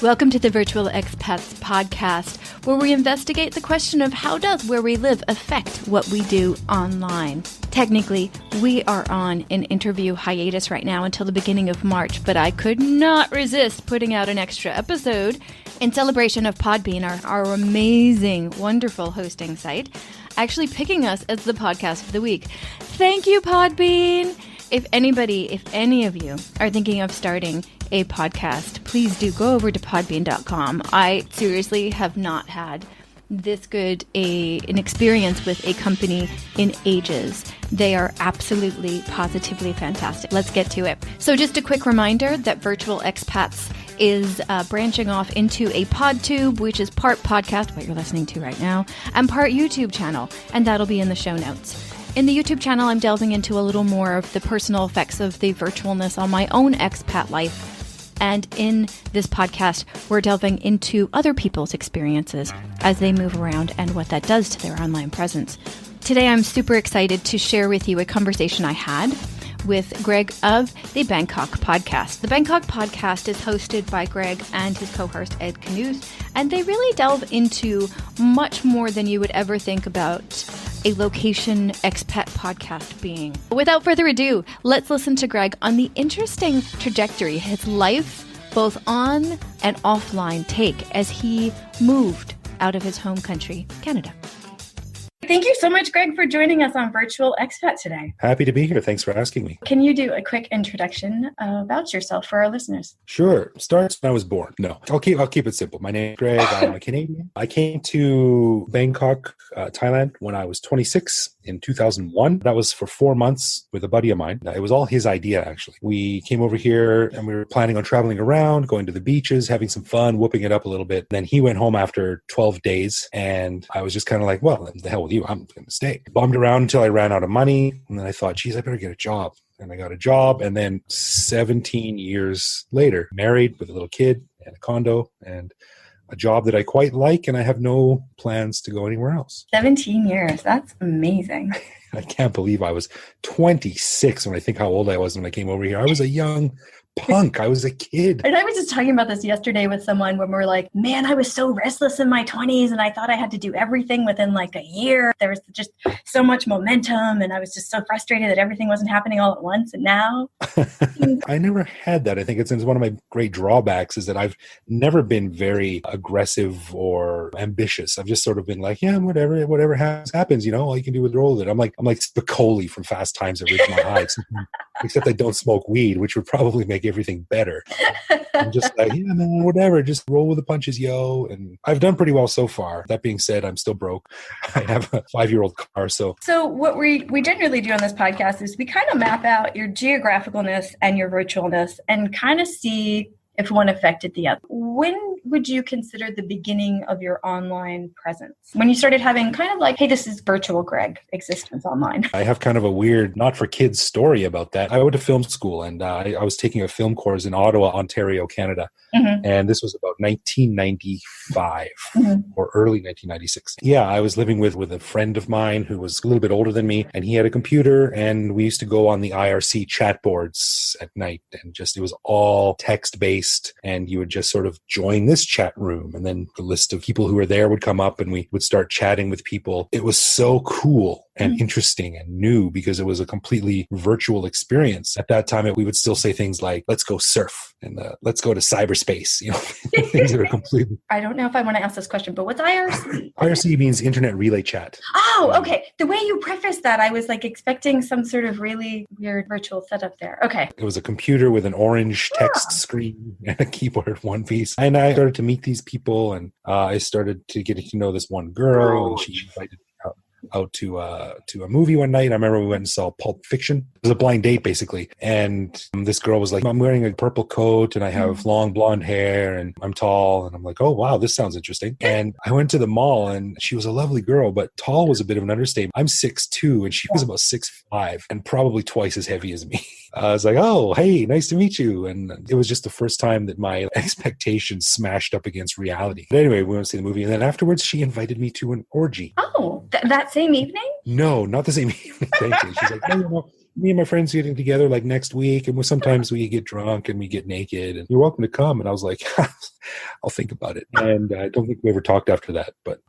Welcome to the Virtual Expats podcast, where we investigate the question of how does where we live affect what we do online. Technically, we are on an interview hiatus right now until the beginning of March, but I could not resist putting out an extra episode in celebration of Podbean, our amazing, wonderful hosting site, actually picking us as the podcast of the week. Thank you, Podbean! If any of you are thinking of starting a podcast, please do go over to podbean.com. I seriously have not had this good an experience with a company in ages. They are absolutely, positively fantastic. Let's get to it. So just a quick reminder that Virtual Expats is branching off into a PodTube, which is part podcast, what you're listening to right now, and part YouTube channel, and that'll be in the show notes. In the YouTube channel, I'm delving into a little more of the personal effects of the virtualness on my own expat life. And in this podcast, we're delving into other people's experiences as they move around and what that does to their online presence. Today, I'm super excited to share with you a conversation I had with Greg of the Bangkok podcast. The Bangkok podcast is hosted by Greg and his co-host Ed Canute, and they really delve into much more than you would ever think about a location expat podcast being. Without further ado, let's listen to Greg on the interesting trajectory his life, both on and offline, take as he moved out of his home country, Canada. Thank you so much, Greg, for joining us on Virtual Expat today. Happy to be here. Thanks for asking me. Can you do a quick introduction about yourself for our listeners? Sure. Starts when I was born. No, I'll keep it simple. My name is Greg. I'm a Canadian. I came to Bangkok, Thailand when I was 26 in 2001. That was for 4 months with a buddy of mine. It was all his idea, actually. We came over here and we were planning on traveling around, going to the beaches, having some fun, whooping it up a little bit. Then he went home after 12 days and I was just kind of like, well, the hell with you. I'm going to stay. Bummed around until I ran out of money. And then I thought, geez, I better get a job. And I got a job. And then 17 years later, married with a little kid and a condo and a job that I quite like. And I have no plans to go anywhere else. 17 years. That's amazing. I can't believe I was 26 when I think how old I was when I came over here. I was a young punk. I was a kid. And I was just talking about this yesterday with someone when we were like, man, I was so restless in my 20s and I thought I had to do everything within like a year. There was just so much momentum and I was just so frustrated that everything wasn't happening all at once. And now I never had that. I think it's one of my great drawbacks is that I've never been very aggressive or ambitious. I've just sort of been like, yeah, whatever happens, all you can do is roll with it. I'm like Spicoli from Fast Times at Ridgemont High, except I don't smoke weed, which would probably make everything better. I'm just like, yeah, man, whatever, just roll with the punches, yo. And I've done pretty well so far. That being said, I'm still broke. I have a 5-year-old car. So what we generally do on this podcast is we kind of map out your geographicalness and your virtualness and kind of see if one affected the other. When would you consider the beginning of your online presence? When you started having kind of like, hey, this is virtual Greg existence online. I have kind of a weird, not for kids story about that. I went to film school and I was taking a film course in Ottawa, Ontario, Canada. Mm-hmm. And this was about 1995 or early 1996. Yeah, I was living with a friend of mine who was a little bit older than me and he had a computer and we used to go on the IRC chat boards at night and it was all text-based. And you would just sort of join this chat room and then the list of people who were there would come up and we would start chatting with people. It was so cool and interesting and new because it was a completely virtual experience. At that time, we would still say things like, let's go surf and let's go to cyberspace, things that are completely... I don't know if I want to ask this question, but what's IRC? IRC means Internet Relay Chat. Oh, okay. The way you prefaced that, I was like expecting some sort of really weird virtual setup there. Okay. It was a computer with an orange text screen and a keyboard one piece. And I started to meet these people and I started to get to know this one girl and she invited me out to a movie one night. I remember we went and saw Pulp Fiction. It was a blind date basically. And this girl was like, I'm wearing a purple coat and I have long blonde hair and I'm tall. And I'm like, oh, wow, this sounds interesting. And I went to the mall and she was a lovely girl, but tall was a bit of an understatement. I'm 6'2" and she was about 6'5" and probably twice as heavy as me. I was like, oh, hey, nice to meet you. And it was just the first time that my expectations smashed up against reality. But anyway, we went to see the movie. And then afterwards, she invited me to an orgy. Oh, that same evening? No, not the same evening. Thank you. She's like, no, me and my friends getting together like next week. And sometimes we get drunk and we get naked and you're welcome to come. And I was like, I'll think about it. And I don't think we ever talked after that, but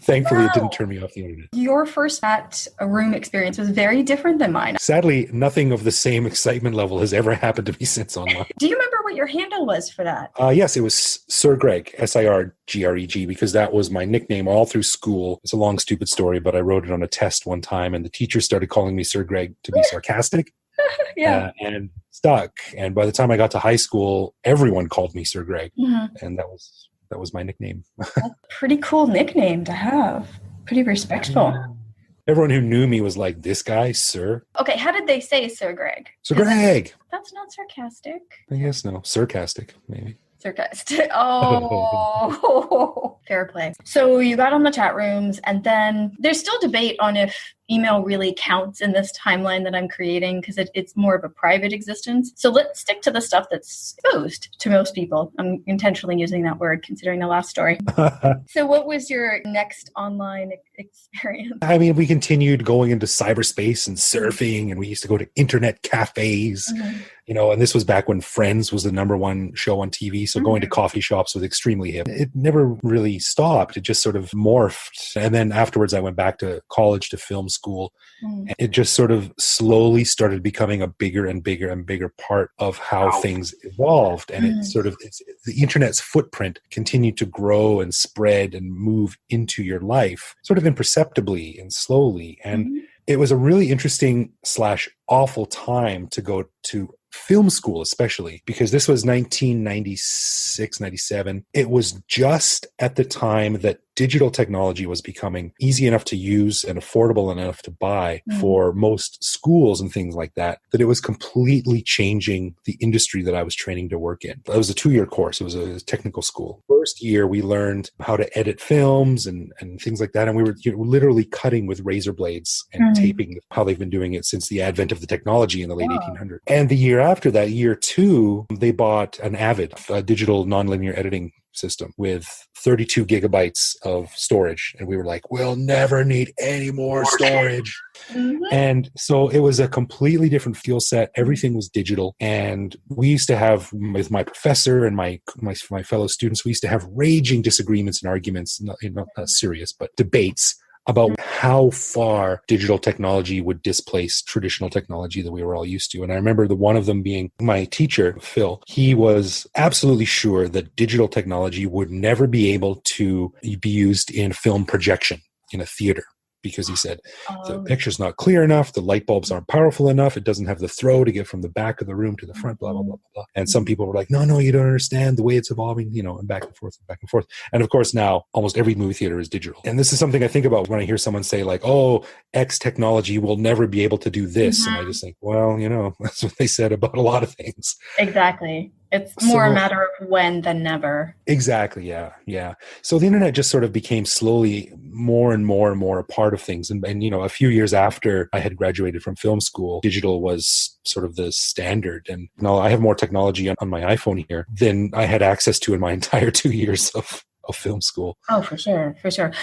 thankfully it didn't turn me off the internet. Your first at a room experience was very different than mine. Sadly, nothing of the same excitement level has ever happened to me since online. Do you remember what your handle was for that? Yes, it was Sir Greg, SIRGREG, because that was my nickname all through school. It's a long, stupid story, but I wrote it on a test one time, and the teacher started calling me Sir Greg to be sarcastic. And stuck. And by the time I got to high school, everyone called me Sir Greg. And that was my nickname. That's a pretty cool nickname to have. Pretty respectful. Everyone who knew me was like, this guy, Sir. Okay, how did they say Sir Greg? Sir Greg! That's not sarcastic. I guess no. Sarcastic, maybe. Sarcastic. Oh, fair play. So you got on the chat rooms, and then there's still debate on if email really counts in this timeline that I'm creating because it's more of a private existence. So let's stick to the stuff that's exposed to most people. I'm intentionally using that word considering the last story. So what was your next online experience? I mean, we continued going into cyberspace and surfing, and we used to go to internet cafes, and this was back when Friends was the #1 show on TV. So going to coffee shops was extremely hip. It never really stopped. It just sort of morphed. And then afterwards, I went back to college to film school. And it just sort of slowly started becoming a bigger and bigger and bigger part of how things evolved. And the internet's footprint continued to grow and spread and move into your life sort of imperceptibly and slowly. And it was a really interesting / awful time to go to film school, especially because this was 1996, 97. It was just at the time that digital technology was becoming easy enough to use and affordable enough to buy for most schools and things like that, that it was completely changing the industry that I was training to work in. It was a 2-year course. It was a technical school. First year, we learned how to edit films and things like that. And we were literally cutting with razor blades and taping, how they've been doing it since the advent of the technology in the late 1800s. And the year after that, year 2, they bought an Avid, a digital nonlinear editing system with 32 gigabytes of storage. And we were like, we'll never need any more storage. And so it was a completely different feel set. Everything was digital. And we used to have, with my professor and my fellow students, we used to have raging disagreements and arguments, not serious, but debates about how far digital technology would displace traditional technology that we were all used to. And I remember one of them being my teacher, Phil. He was absolutely sure that digital technology would never be able to be used in film projection in a theater. Because he said, the picture's not clear enough, the light bulbs aren't powerful enough, it doesn't have the throw to get from the back of the room to the front, blah, blah, blah, blah, blah. And some people were like, no, you don't understand the way it's evolving, and back and forth and back and forth. And of course, now almost every movie theater is digital. And this is something I think about when I hear someone say like, oh, X technology will never be able to do this. And I just think, well, that's what they said about a lot of things. Exactly. It's more a matter of when than never. Exactly. Yeah. So the internet just sort of became slowly more and more and more a part of things. And a few years after I had graduated from film school, digital was sort of the standard. And now I have more technology on my iPhone here than I had access to in my entire 2 years of film school. Oh, for sure.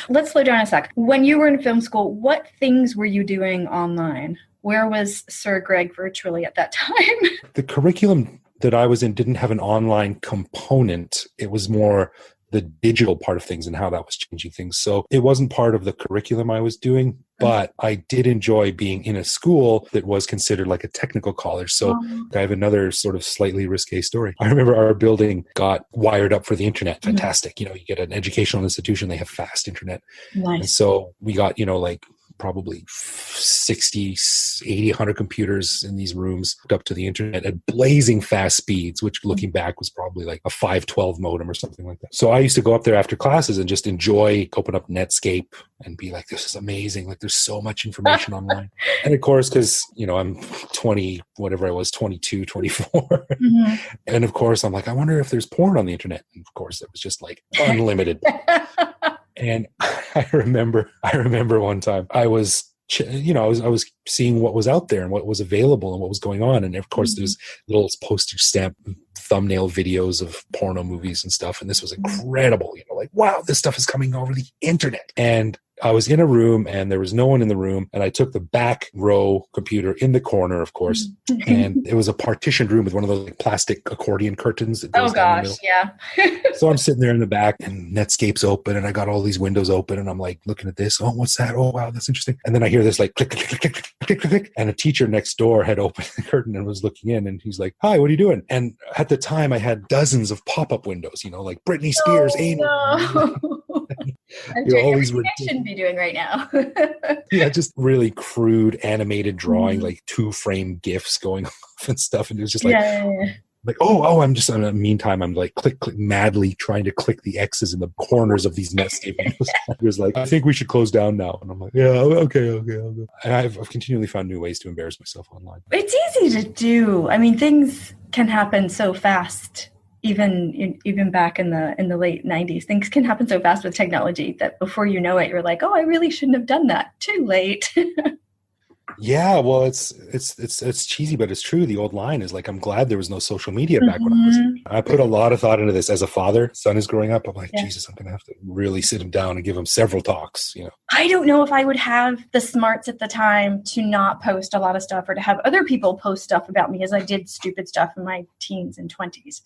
Let's slow down a sec. When you were in film school, what things were you doing online? Where was Sir Greg virtually at that time? The curriculum that I was in didn't have an online component. It was more the digital part of things and how that was changing things. So it wasn't part of the curriculum I was doing, but I did enjoy being in a school that was considered like a technical college. So I have another sort of slightly risque story. I remember our building got wired up for the internet. Fantastic. You get an educational institution, they have fast internet. Nice. And so we got, probably 60, 80, 100 computers in these rooms hooked up to the internet at blazing fast speeds, which looking back was probably like a 512 modem or something like that. So I used to go up there after classes and just open up Netscape and be like, this is amazing. Like there's so much information online. And of course, because, I'm 20, whatever I was, 22, 24. And of course, I'm like, I wonder if there's porn on the internet. And of course, it was just like unlimited. And I remember one time I was seeing what was out there and what was available and what was going on. And of course, there's little postage stamp thumbnail videos of porno movies and stuff. And this was incredible, like, wow, this stuff is coming over the internet. And I was in a room and there was no one in the room, and I took the back row computer in the corner, of course, and it was a partitioned room with one of those like, plastic accordion curtains that goes down the middle. Yeah. So I'm sitting there in the back and Netscape's open and I got all these windows open and I'm like looking at this. Oh, what's that? Oh, wow, that's interesting. And then I hear this like click, click, click, click, click, click, click. And a teacher next door had opened the curtain and was looking in and he's like, hi, what are you doing? And at the time I had dozens of pop-up windows, like Britney Spears, Amy. All these I shouldn't be doing right now. Yeah, just really crude animated drawing, like 2-frame GIFs going off and stuff. And it was just like, like, I'm just, in the meantime, I'm like click, madly trying to click the X's in the corners of these Netscape windows. He was like, I think we should close down now. And I'm like, yeah, okay, I'll go. And I've continually found new ways to embarrass myself online. It's easy to do. I mean, things can happen so fast. Even back in the late 90s, things can happen so fast with technology that before you know it, you're like, oh, I really shouldn't have done that. Too late. Yeah, well, it's cheesy, but it's true. The old line is like, I'm glad there was no social media back when I was. I put a lot of thought into this as a father. Son is growing up. I'm like, Jesus, I'm gonna have to really sit him down and give him several talks. I don't know if I would have the smarts at the time to not post a lot of stuff or to have other people post stuff about me as I did stupid stuff in my teens and 20s.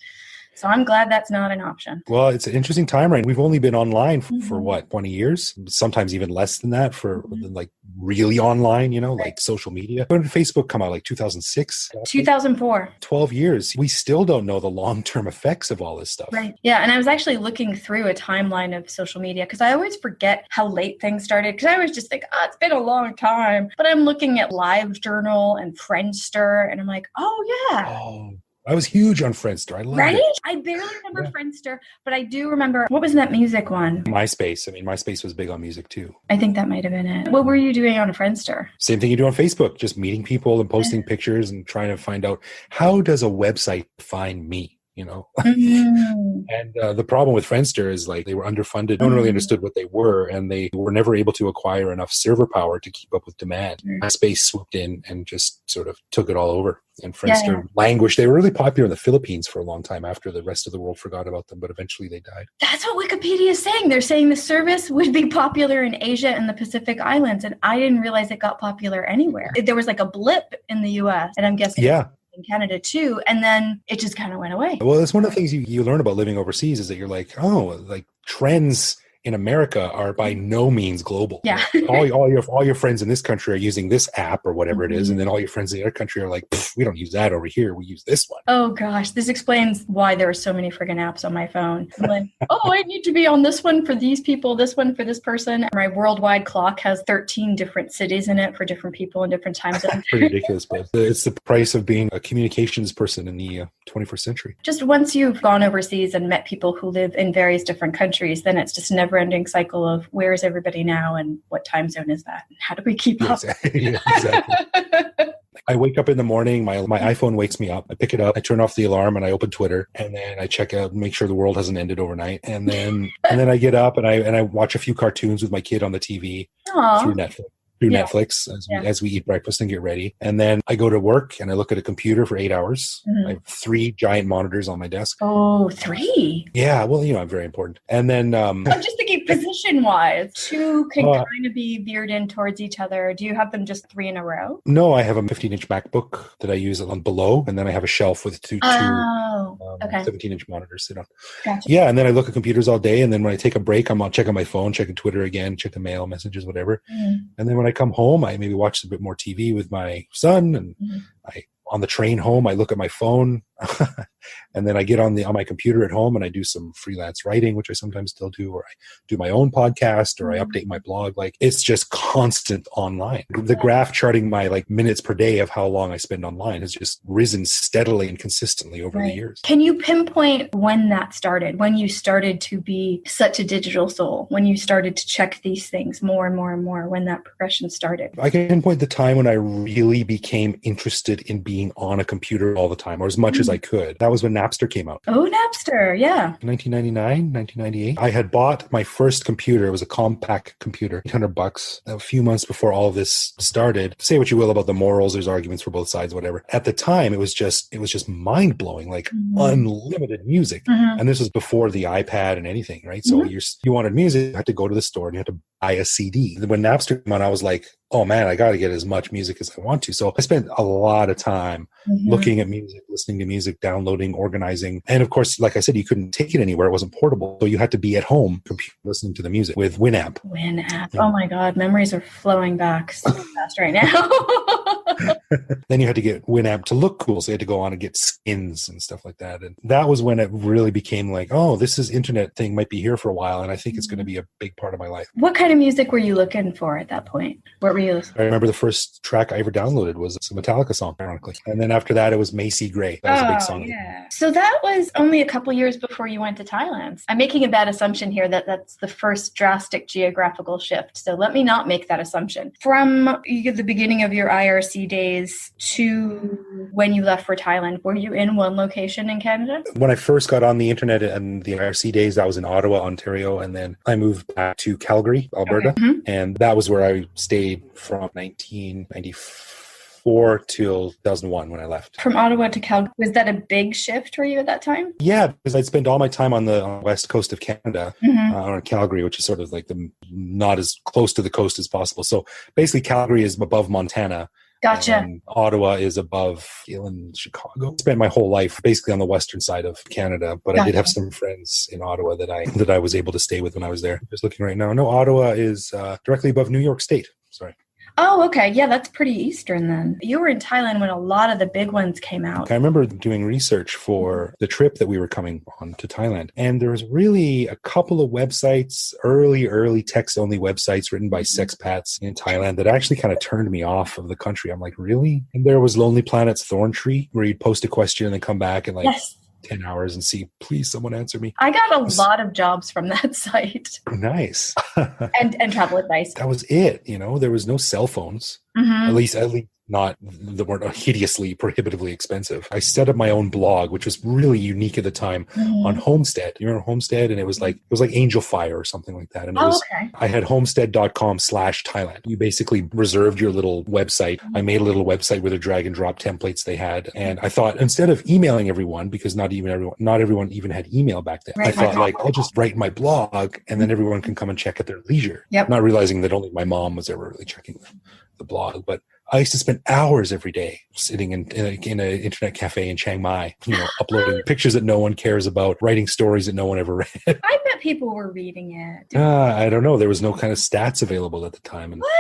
So I'm glad that's not an option. Well, it's an interesting time, right? We've only been online for what, 20 years? Sometimes even less than that for like really online, like social media. When did Facebook come out? Like 2006? 2004. 12 years. We still don't know the long-term effects of all this stuff. Right. Yeah. And I was actually looking through a timeline of social media because I always forget how late things started because I always just think, it's been a long time. But I'm looking at LiveJournal and Friendster and I'm like, oh, yeah. Oh. I was huge on Friendster. I loved it. I barely remember Friendster, but I do remember, what was that music one? MySpace. I mean, MySpace was big on music too. I think that might have been it. What were you doing on Friendster? Same thing you do on Facebook, just meeting people and posting pictures and trying to find out, how does a website find me? And the problem with Friendster is like they were underfunded. No one really understood what they were, and they were never able to acquire enough server power to keep up with demand. MySpace swooped in and just sort of took it all over. And Friendster languished. They were really popular in the Philippines for a long time after the rest of the world forgot about them, but eventually they died. That's what Wikipedia is saying. They're saying the service would be popular in Asia and the Pacific Islands, and I didn't realize it got popular anywhere. There was like a blip in the US, and I'm guessing in Canada too, and then it just kind of went away. Well, that's one of the things you learn about living overseas is that you're like, like trends in America are by no means global. Yeah. all your friends in this country are using this app or whatever it is, and then all your friends in the other country are like, we don't use that over here. We use this one. Oh gosh, this explains why there are so many friggin' apps on my phone. I'm like, I need to be on this one for these people, this one for this person. My worldwide clock has 13 different cities in it for different people in different time zones. Pretty ridiculous, but it's the price of being a communications person in the 21st century. Just once you've gone overseas and met people who live in various different countries, then it's just never ending cycle of where is everybody now and what time zone is that? And how do we keep up? Exactly. I wake up in the morning, my iPhone wakes me up. I pick it up, I turn off the alarm and I open Twitter, and then I check out, make sure the world hasn't ended overnight. And then I get up and I watch a few cartoons with my kid on the TV through Netflix as we eat breakfast and get ready. And then I go to work and I look at a computer for 8 hours. I have 3 giant monitors on my desk. Oh, 3? Yeah, well, I'm very important. And then I'm just thinking position-wise, 2 can kind of be veered in towards each other. Do you have them just 3 in a row? No, I have a 15-inch MacBook that I use on below, and then I have a shelf with two 17-inch monitors sit on. Gotcha. Yeah, and then I look at computers all day, and then when I take a break, I'm checking my phone, checking Twitter again, check the mail, messages, whatever. And then when I come home, I maybe watch a bit more TV with my son, and on the train home, I look at my phone, and then I get on my computer at home and I do some freelance writing, which I sometimes still do, or I do my own podcast, or I update my blog. Like, it's just constant online. The graph charting my minutes per day of how long I spend online has just risen steadily and consistently over the years. Can you pinpoint when that started, when you started to be such a digital soul, when you started to check these things more and more and more, when that progression started? I can pinpoint the time when I really became interested in being on a computer all the time, or as much as I could. That was when Napster came out. Oh, Napster, yeah. 1999, 1998. I had bought my first computer. It was a compact computer, $800, a few months before all of this started. Say what you will about the morals, there's arguments for both sides, whatever. At the time, it was just mind-blowing, like unlimited music. And this was before the iPad and anything, right? So you wanted music, you had to go to the store and you had to buy a CD. When Napster came on, I was like, oh man, I got to get as much music as I want to. So I spent a lot of time looking at music, listening to music, downloading, organizing. And of course, like I said, you couldn't take it anywhere. It wasn't portable. So you had to be at home listening to the music with Winamp. Winamp. Oh my God. Memories are flowing back so fast right now. Then you had to get Winamp to look cool. So you had to go on and get skins and stuff like that. And that was when it really became like, oh, this is internet thing might be here for a while. And I think it's going to be a big part of my life. What kind of music were you looking for at that point? What were you listening? I remember the first track I ever downloaded was a Metallica song, ironically. And then after that, it was Macy Gray. That was a big song. Yeah. So that was only a couple years before you went to Thailand. I'm making a bad assumption here that that's the first drastic geographical shift. So let me not make that assumption. From the beginning of your IRC days to when you left for Thailand, were you in one location in Canada? When I first got on the internet and the IRC days, I was in Ottawa, Ontario. And then I moved back to Calgary, Alberta. Okay. And that was where I stayed from 1994 till 2001 when I left. From Ottawa to Calgary, was that a big shift for you at that time? Yeah, because I'd spent all my time on the west coast of Canada, on Calgary, which is sort of like not as close to the coast as possible. So basically Calgary is above Montana. Gotcha. And Ottawa is above in Chicago. I spent my whole life basically on the western side of Canada, but I did have some friends in Ottawa that I was able to stay with when I was there. Just looking right now. No, Ottawa is directly above New York State. Sorry. Oh, okay. Yeah, that's pretty eastern then. You were in Thailand when a lot of the big ones came out. I remember doing research for the trip that we were coming on to Thailand. And there was really a couple of websites, early text-only websites written by sexpats in Thailand that actually kind of turned me off of the country. I'm like, really? And there was Lonely Planet's Thorntree, where you'd post a question and then come back and 10 hours and see, please, someone answer me. I got a lot of jobs from that site. Nice. and travel advice. That was it. There was no cell phones. At least not that weren't hideously prohibitively expensive. I set up my own blog, which was really unique at the time, on Homestead. You remember Homestead? And it was like Angel Fire or something like that. And I had homestead.com/Thailand. You basically reserved your little website. I made a little website with a drag and drop templates they had. And I thought, instead of emailing everyone, because not everyone even had email back then, I thought I'll just write my blog and then everyone can come and check at their leisure. Yep. Not realizing that only my mom was ever really checking the blog. But I used to spend hours every day sitting in an internet cafe in Chiang Mai, uploading pictures that no one cares about, writing stories that no one ever read. I bet people were reading it. I don't know. There was no kind of stats available at the time. What?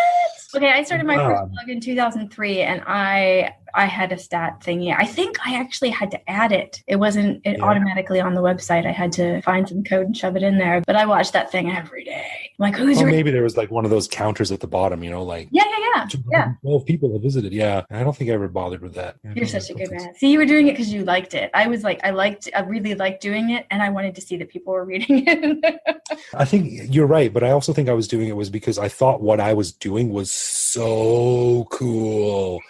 Okay, I started my first blog in 2003, and I had a stat thingy. I think I actually had to add it. It wasn't automatically on the website. I had to find some code and shove it in there. But I watched that thing every day. I'm like, maybe there was like one of those counters at the bottom, like 12 people have visited. Yeah, I don't think I ever bothered with that. You're such a good man. See, you were doing it because you liked it. I was like, I really liked doing it, and I wanted to see that people were reading it. I think you're right, but I also think I was doing it was because I thought what I was doing was so cool.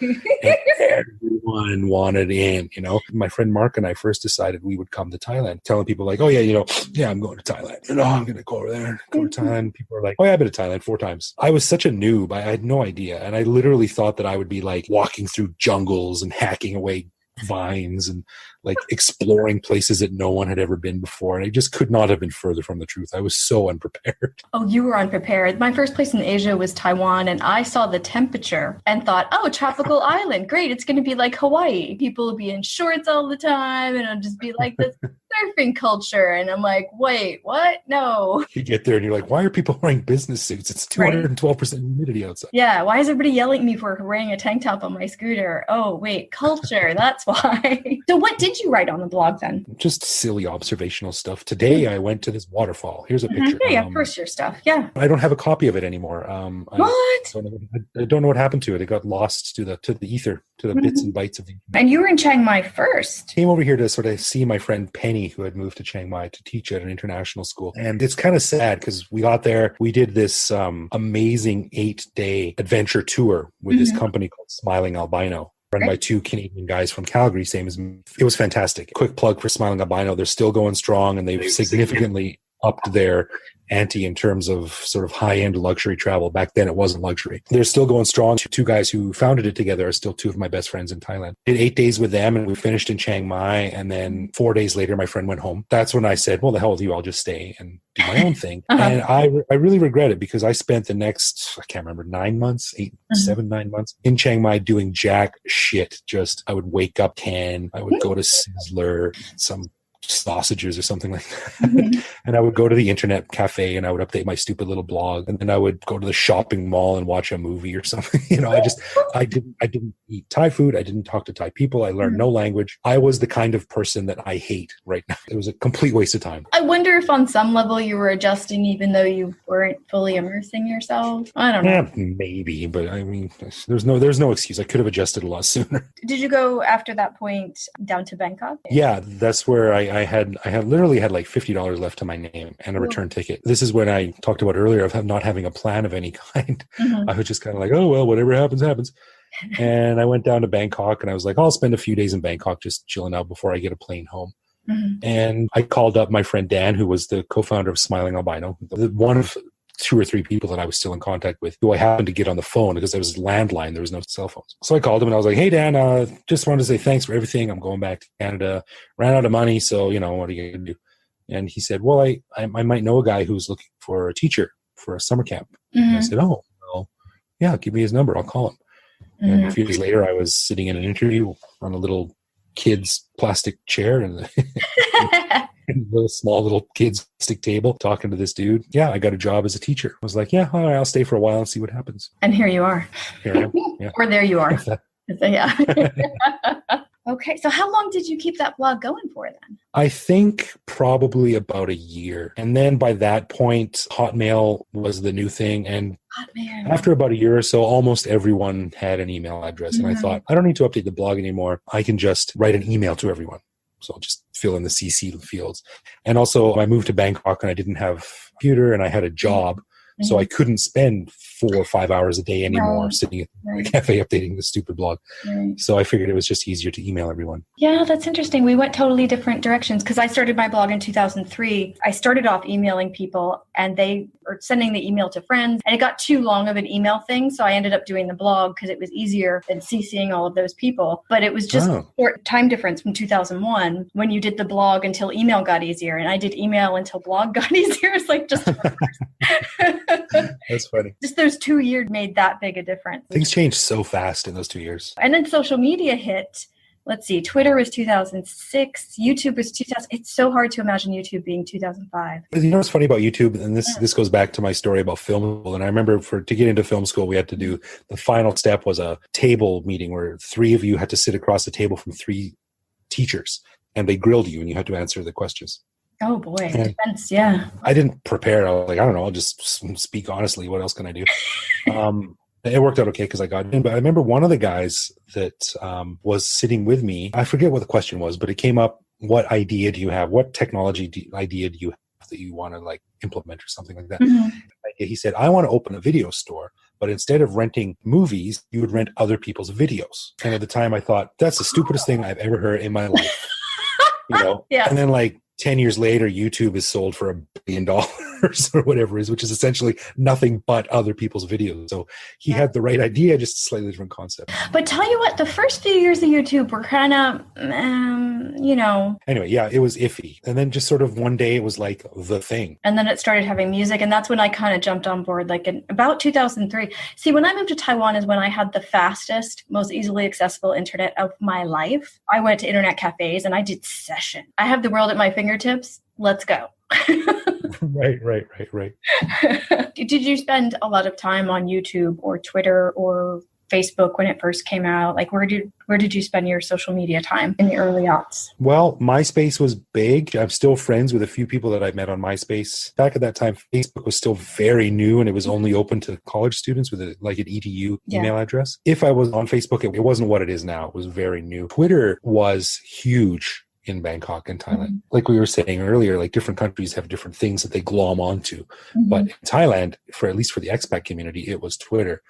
Everyone wanted in, My friend Mark and I first decided we would come to Thailand, telling people like, oh yeah, I'm going to Thailand. I'm going to go over there, go to Thailand. People are like, oh yeah, I've been to Thailand 4 times. I was such a noob. I had no idea. And I literally thought that I would be like walking through jungles and hacking away vines and like exploring places that no one had ever been before. And I just could not have been further from the truth. I was so unprepared. Oh, you were unprepared. My first place in Asia was Taiwan, and I saw the temperature and thought, oh, tropical island. Great. It's going to be like Hawaii. People will be in shorts all the time, and it'll just be like this surfing culture. And I'm like, wait, what? No. You get there and you're like, why are people wearing business suits? It's 212% humidity outside. Yeah. Why is everybody yelling at me for wearing a tank top on my scooter? Oh, wait, culture. That's why. So what did you write on the blog then? Just silly observational stuff. Today I went to this waterfall. Here's a picture. Yeah, first year stuff. Yeah. I don't have a copy of it anymore. What? I don't know what happened to it. It got lost to the ether, to the bits and bytes of the internet. And you were in Chiang Mai first. Came over here to sort of see my friend Penny, who had moved to Chiang Mai to teach at an international school. And it's kind of sad because we got there, we did this amazing 8-day adventure tour with this company called Smiling Albino, run by 2 Canadian guys from Calgary, same as me. It was fantastic. Quick plug for Smiling Albino. They're still going strong, and they've significantly upped their ante in terms of sort of high-end luxury travel. Back then, it wasn't luxury. They're still going strong. Two guys who founded it together are still two of my best friends in Thailand. Did 8 days with them, and we finished in Chiang Mai. And then 4 days later, my friend went home. That's when I said, well, the hell with you. I'll just stay and do my own thing. And I really regret it because I spent the next, I can't remember, 9 months, 9 months in Chiang Mai doing jack shit. Just, I would wake up 10, I would go to Sizzler, some sausages or something like that. And I would go to the internet cafe and I would update my stupid little blog. And then I would go to the shopping mall and watch a movie or something. I didn't eat Thai food. I didn't talk to Thai people. I learned no language. I was the kind of person that I hate right now. It was a complete waste of time. I wonder if on some level you were adjusting even though you weren't fully immersing yourself. I don't know. Maybe, but I mean, there's no excuse. I could have adjusted a lot sooner. Did you go after that point down to Bangkok? Yeah, that's where I had literally had like $50 left to my name and a return ticket. This is when I talked about earlier of not having a plan of any kind. I was just kind of like, oh, well, whatever happens, happens. And I went down to Bangkok and I was like, I'll spend a few days in Bangkok just chilling out before I get a plane home. And I called up my friend Dan, who was the co-founder of Smiling Albino, one of 2 or 3 people that I was still in contact with, who I happened to get on the phone because there was a landline. There was no cell phones. So I called him and I was like, hey, Dan, just wanted to say thanks for everything. I'm going back to Canada. Ran out of money. So, what are you going to do? And he said, well, I might know a guy who's looking for a teacher for a summer camp. And I said, oh, well, yeah, give me his number. I'll call him. And a few days later, I was sitting in an interview on a little kid's plastic chair and a small little kid's stick table talking to this dude. Yeah, I got a job as a teacher. I was like, yeah, all right, I'll stay for a while and see what happens. And here you are. Here I am. Yeah. Or there you are. Yeah. Okay. So how long did you keep that blog going for then? I think probably about a year. And then by that point, Hotmail was the new thing. And after about a year or so, almost everyone had an email address. And I thought, I don't need to update the blog anymore. I can just write an email to everyone. So I'll just fill in the CC fields. And also I moved to Bangkok and I didn't have a computer and I had a job. So I couldn't spend 4 or 5 hours a day anymore sitting at the cafe updating the stupid blog. So I figured it was just easier to email everyone. Yeah, that's interesting. We went totally different directions because I started my blog in 2003. I started off emailing people and they were sending the email to friends and it got too long of an email thing. So I ended up doing the blog because it was easier than CCing all of those people. But it was just a short time difference from 2001 when you did the blog until email got easier. And I did email until blog got easier. It's like just That's funny. Just those 2 years made that big a difference. Things changed so fast in those 2 years. And then social media hit. Let's see, Twitter was 2006, YouTube was 2000. It's so hard to imagine YouTube being 2005. You know what's funny about YouTube? And this goes back to my story about film school. And I remember to get into film school, we had to do, the final step was a table meeting where 3 of you had to sit across the table from 3 teachers. And they grilled you and you had to answer the questions. Oh boy, defense, yeah. I didn't prepare. I was like, I don't know, I'll just speak honestly. What else can I do? It worked out okay because I got in. But I remember one of the guys that was sitting with me, I forget what the question was, but it came up, what idea do you have? What technology idea do you have that you want to like implement or something like that? He said, I want to open a video store. But instead of renting movies, you would rent other people's videos. And at the time I thought, that's the stupidest thing I've ever heard in my life. Yeah. And then like 10 years later, YouTube is sold for $1 billion or whatever it is, which is essentially nothing but other people's videos. So he had the right idea, just a slightly different concept. But tell you what, the first few years of YouTube were kind of, Anyway, yeah, it was iffy. And then just sort of one day it was like the thing. And then it started having music. And that's when I kind of jumped on board, like in about 2003. See, when I moved to Taiwan is when I had the fastest, most easily accessible internet of my life. I went to internet cafes and I did session. I have the world at my fingertips. Let's go. Right. Did you spend a lot of time on YouTube or Twitter or Facebook when it first came out? Like where did you spend your social media time in the early aughts? Well, MySpace was big. I'm still friends with a few people that I met on MySpace. Back at that time, Facebook was still very new and it was only open to college students with an EDU email address. If I was on Facebook, it wasn't what it is now. It was very new. Twitter was huge in Bangkok and Thailand. Like we were saying earlier, like different countries have different things that they glom onto. But in Thailand, at least for the expat community, it was Twitter.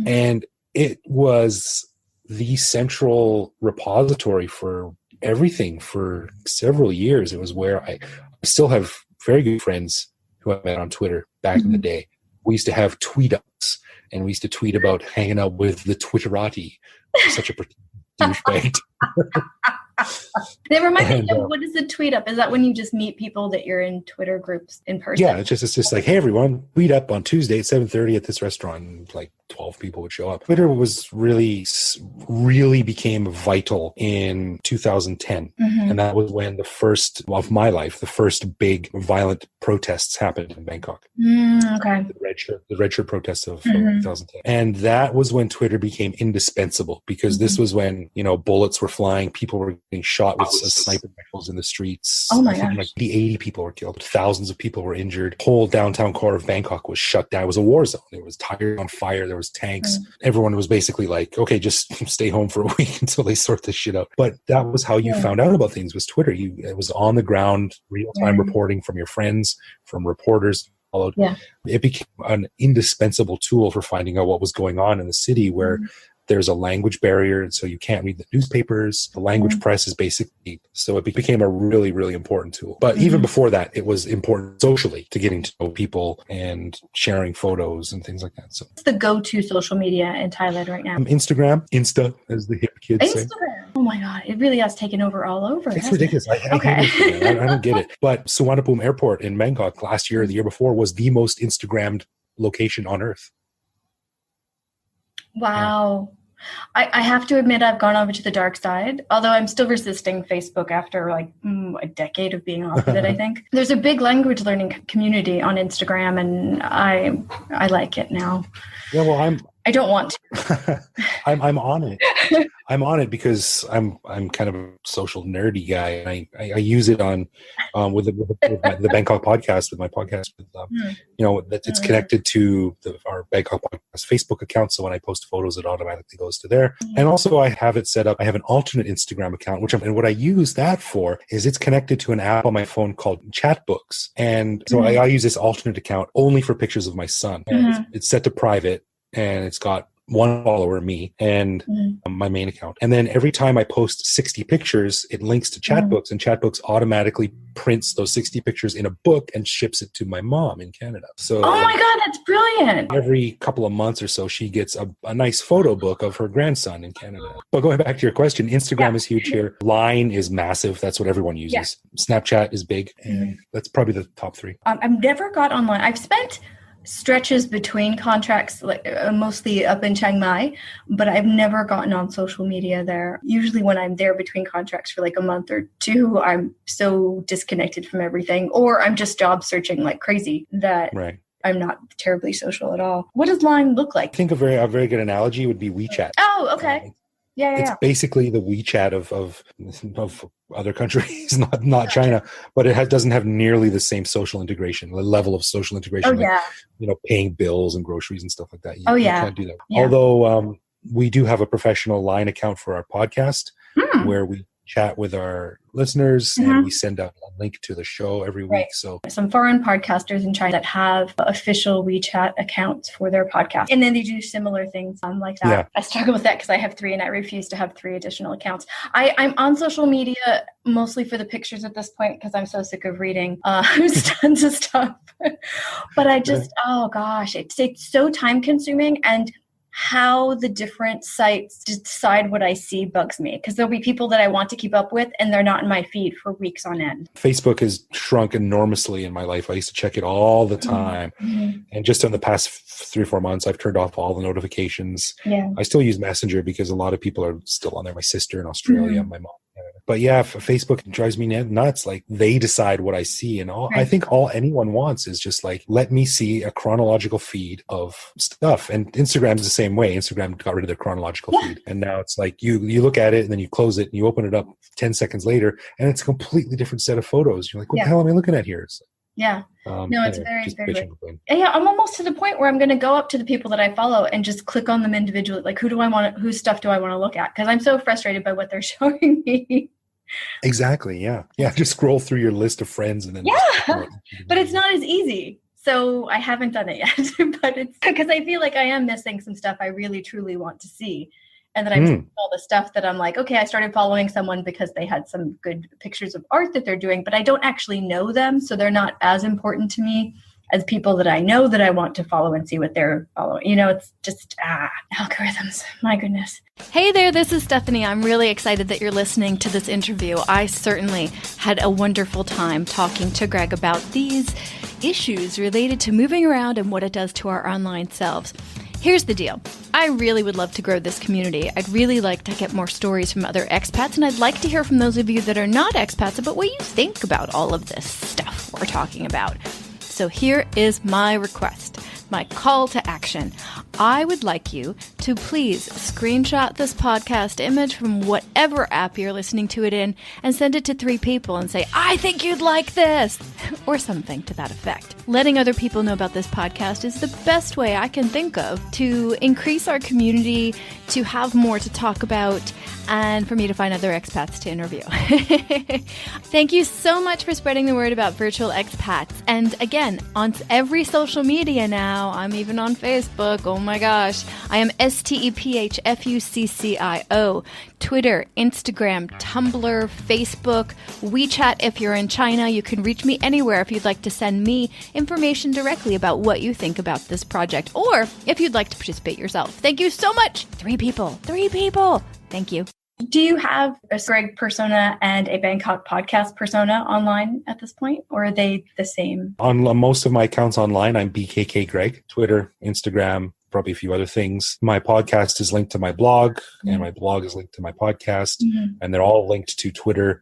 And it was the central repository for everything for several years. It was where I still have very good friends who I met on Twitter back in the day. We used to have tweet-ups, and we used to tweet about hanging out with the Twitterati, which is such a douchebag. They remind me of, what is a tweet up? Is that when you just meet people that you're in Twitter groups in person? Yeah, it's just like, hey everyone, tweet up on Tuesday at 7:30 at this restaurant, and like 12 people would show up. Twitter was really became vital in 2010, and that was when the first of my life, the first big violent protests happened in Bangkok. Okay. The red shirt protests of 2010, and that was when Twitter became indispensable, because this was when, you know, bullets were flying, people were getting shot with sniper rifles in the streets. Oh my gosh. Like 80 people were killed, thousands of people were injured. Whole downtown core of Bangkok was shut down. It was a war zone. There was tires on fire. There was tanks. Everyone was basically like, okay, just stay home for a week until they sort this shit out. But that was how you found out about things, was Twitter. It was on the ground, real-time reporting from your friends, from reporters. It became an indispensable tool for finding out what was going on in the city, where there's a language barrier, and so you can't read the newspapers. The language press is basically, so it became a really, really important tool. But even before that, it was important socially, to getting to know people and sharing photos and things like that. So what's the go-to social media in Thailand right now? Insta, as the hip kids say. Oh my God, it really has taken over all over. It's ridiculous. I hate it. I don't get it. But Suvarnabhumi Airport in Bangkok last year or the year before was the most Instagrammed location on earth. Wow. I have to admit, I've gone over to the dark side, although I'm still resisting Facebook after like a decade of being off of it, I think. There's a big language learning community on Instagram, and I like it now. Yeah, well, I don't want to. I'm on it. I'm on it because I'm kind of a social nerdy guy, and I use it on with the Bangkok podcast, with my podcast. You know, that it's connected to our Bangkok podcast Facebook account. So when I post photos, it automatically goes to there. And also, I have it set up. I have an alternate Instagram account, and what I use that for is it's connected to an app on my phone called Chatbooks, and so I use this alternate account only for pictures of my son. And it's set to private. And it's got one follower, me, and my main account. And then every time I post 60 pictures, it links to Chatbooks, and Chatbooks automatically prints those 60 pictures in a book and ships it to my mom in Canada. So, oh my God, that's brilliant. Every couple of months or so, she gets a nice photo book of her grandson in Canada. But going back to your question, Instagram is huge here. Line is massive. That's what everyone uses. Snapchat is big. And that's probably the top three. I've never got online. I've spent stretches between contracts, like mostly up in Chiang Mai, but I've never gotten on social media there. Usually when I'm there between contracts for like a month or two, I'm so disconnected from everything, or I'm just job searching like crazy that I'm not terribly social at all. What does Line look like? I think a very good analogy would be WeChat. Oh, okay. It's basically the WeChat of other countries, not China, but it doesn't have nearly the same social integration, the level of social integration. You know, paying bills and groceries and stuff like that. You can't do that. Yeah. Although we do have a professional Line account for our podcast where we chat with our listeners and we send out a link to the show every week. So some foreign podcasters in China that have official WeChat accounts for their podcast, and then they do similar things like that. I struggle with that because I have 3 and I refuse to have 3 additional accounts. I'm on social media mostly for the pictures at this point because I'm so sick of reading tons of stuff. But I just, oh gosh, it's so time consuming, and how the different sites decide what I see bugs me, because there'll be people that I want to keep up with and they're not in my feed for weeks on end. Facebook has shrunk enormously in my life. I used to check it all the time. And just in the past 3 or 4 months, I've turned off all the notifications. I still use Messenger because a lot of people are still on there. My sister in Australia, my mom. But yeah, Facebook drives me nuts. Like, they decide what I see, and I think all anyone wants is just like, let me see a chronological feed of stuff. And Instagram's the same way. Instagram got rid of their chronological feed, and now it's like you look at it and then you close it and you open it up 10 seconds later, and it's a completely different set of photos. You're like, what the hell am I looking at here? It's very I'm almost to the point where I'm going to go up to the people that I follow and just click on them individually. Like, whose stuff do I want to look at? Because I'm so frustrated by what they're showing me. Exactly. Yeah. Just scroll through your list of friends and then. But it's not as easy. So I haven't done it yet, but it's because I feel like I am missing some stuff I really truly want to see. And then I post all the stuff that I'm like, okay, I started following someone because they had some good pictures of art that they're doing, but I don't actually know them. So they're not as important to me as people that I know that I want to follow and see what they're following. It's just, algorithms. My goodness. Hey there, this is Stephanie. I'm really excited that you're listening to this interview. I certainly had a wonderful time talking to Greg about these issues related to moving around and what it does to our online selves. Here's the deal. I really would love to grow this community. I'd really like to get more stories from other expats, and I'd like to hear from those of you that are not expats about what you think about all of this stuff we're talking about. So here is my request, my call to action. I would like you to please screenshot this podcast image from whatever app you're listening to it in and send it to 3 people and say, I think you'd like this, or something to that effect. Letting other people know about this podcast is the best way I can think of to increase our community, to have more to talk about, and for me to find other expats to interview. Thank you so much for spreading the word about virtual expats. And again, on every social media now, I'm even on Facebook. Oh my gosh. I am STEPHFUCCIO. Twitter, Instagram, Tumblr, Facebook, WeChat. If you're in China, you can reach me anywhere if you'd like to send me information directly about what you think about this project, or if you'd like to participate yourself. Thank you so much. 3 people. 3 people. Thank you. Do you have a Greg persona and a Bangkok podcast persona online at this point, or are they the same? On most of my accounts online, I'm BKK Greg, Twitter, Instagram, probably a few other things. My podcast is linked to my blog, and my blog is linked to my podcast, and they're all linked to Twitter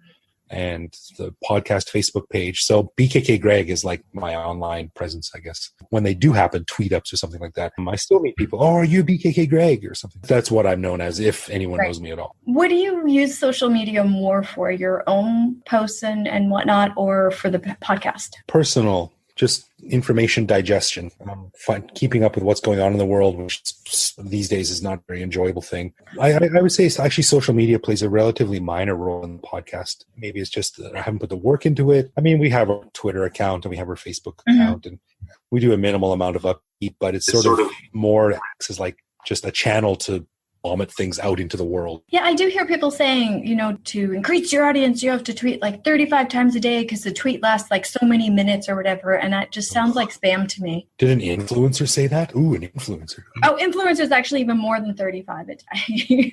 and the podcast Facebook page. So BKK Greg is like my online presence, I guess. When they do happen, tweet ups or something like that, I still meet people, oh, are you BKK Greg or something? That's what I'm known as, if anyone knows me at all. What do you use social media more for? Your own posts and whatnot, or for the podcast? Personal, just information digestion. Keeping up with what's going on in the world, which these days is not a very enjoyable thing. I would say actually social media plays a relatively minor role in the podcast. Maybe it's just that I haven't put the work into it. I mean, we have a Twitter account and we have our Facebook account, and we do a minimal amount of upkeep, but it's sort of more acts as like just a channel to vomit things out into the world. Yeah, I do hear people saying, to increase your audience, you have to tweet like 35 times a day because the tweet lasts like so many minutes or whatever. And that just sounds like spam to me. Did an influencer say that? Ooh, an influencer. Oh, influencers actually even more than 35 a day.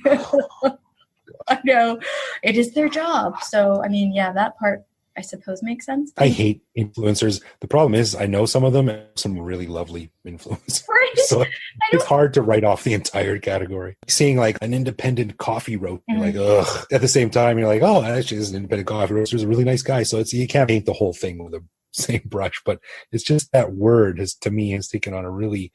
I know. It is their job. So, I mean, yeah, that part I suppose makes sense. I hate influencers. The problem is I know some of them and some really lovely influencers. Right. So it's hard to write off the entire category. Seeing like an independent coffee roaster, you're like, ugh. At the same time, you're like, oh, actually, this is an independent coffee roaster. Is a really nice guy. So you can't paint the whole thing with the same brush, but it's just that word has taken on a really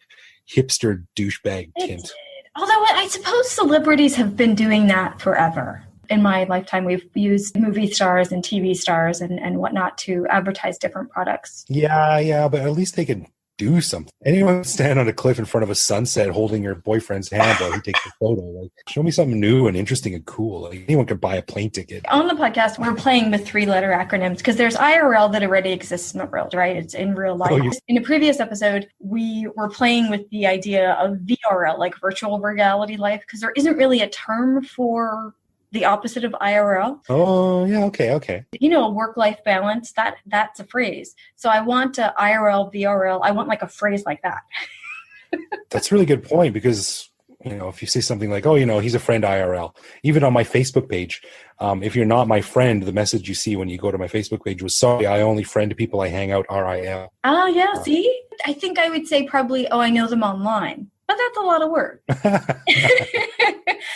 hipster douchebag tint. Although I suppose celebrities have been doing that forever. In my lifetime, we've used movie stars and TV stars and whatnot to advertise different products. Yeah, but at least they can do something. Anyone stand on a cliff in front of a sunset holding your boyfriend's hand while he takes a photo. Like, show me something new and interesting and cool. Like, anyone could buy a plane ticket. On the podcast, we're playing with 3-letter acronyms because there's IRL that already exists in the world, right? It's in real life. In a previous episode, we were playing with the idea of VRL, like virtual reality life, because there isn't really a term for the opposite of IRL. Oh, yeah, okay. Work-life balance, that's a phrase. So I want a IRL, VRL, I want like a phrase like that. That's a really good point because, if you say something like, oh, he's a friend IRL, even on my Facebook page, if you're not my friend, the message you see when you go to my Facebook page was, sorry, I only friend people I hang out RIL. Oh, yeah, see? I think I would say probably, I know them online. But that's a lot of work.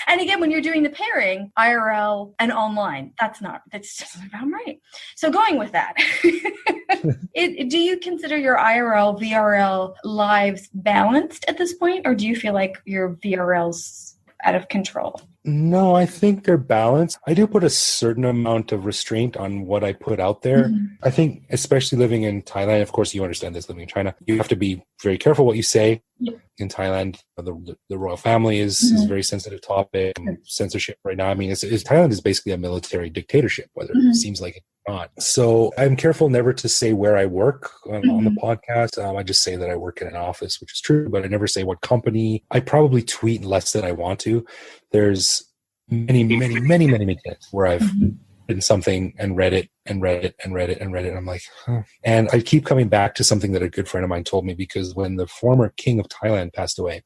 And again, when you're doing the pairing, IRL and online, that's just about right. So going with that, do you consider your IRL, VRL lives balanced at this point? Or do you feel like your VRL's out of control? No, I think they're balanced. I do put a certain amount of restraint on what I put out there. Mm-hmm. I think, especially living in Thailand, of course, you understand this, living in China, you have to be very careful what you say. Yeah. In Thailand, the royal family is a very sensitive topic. Censorship right now. I mean, Thailand is basically a military dictatorship, whether it seems like it not. So I'm careful never to say where I work on the podcast. I just say that I work in an office, which is true, but I never say what company. I probably tweet less than I want to. There's many times where I've written something and read it and read it and read it and read it. And I'm like, huh. And I keep coming back to something that a good friend of mine told me, because when the former king of Thailand passed away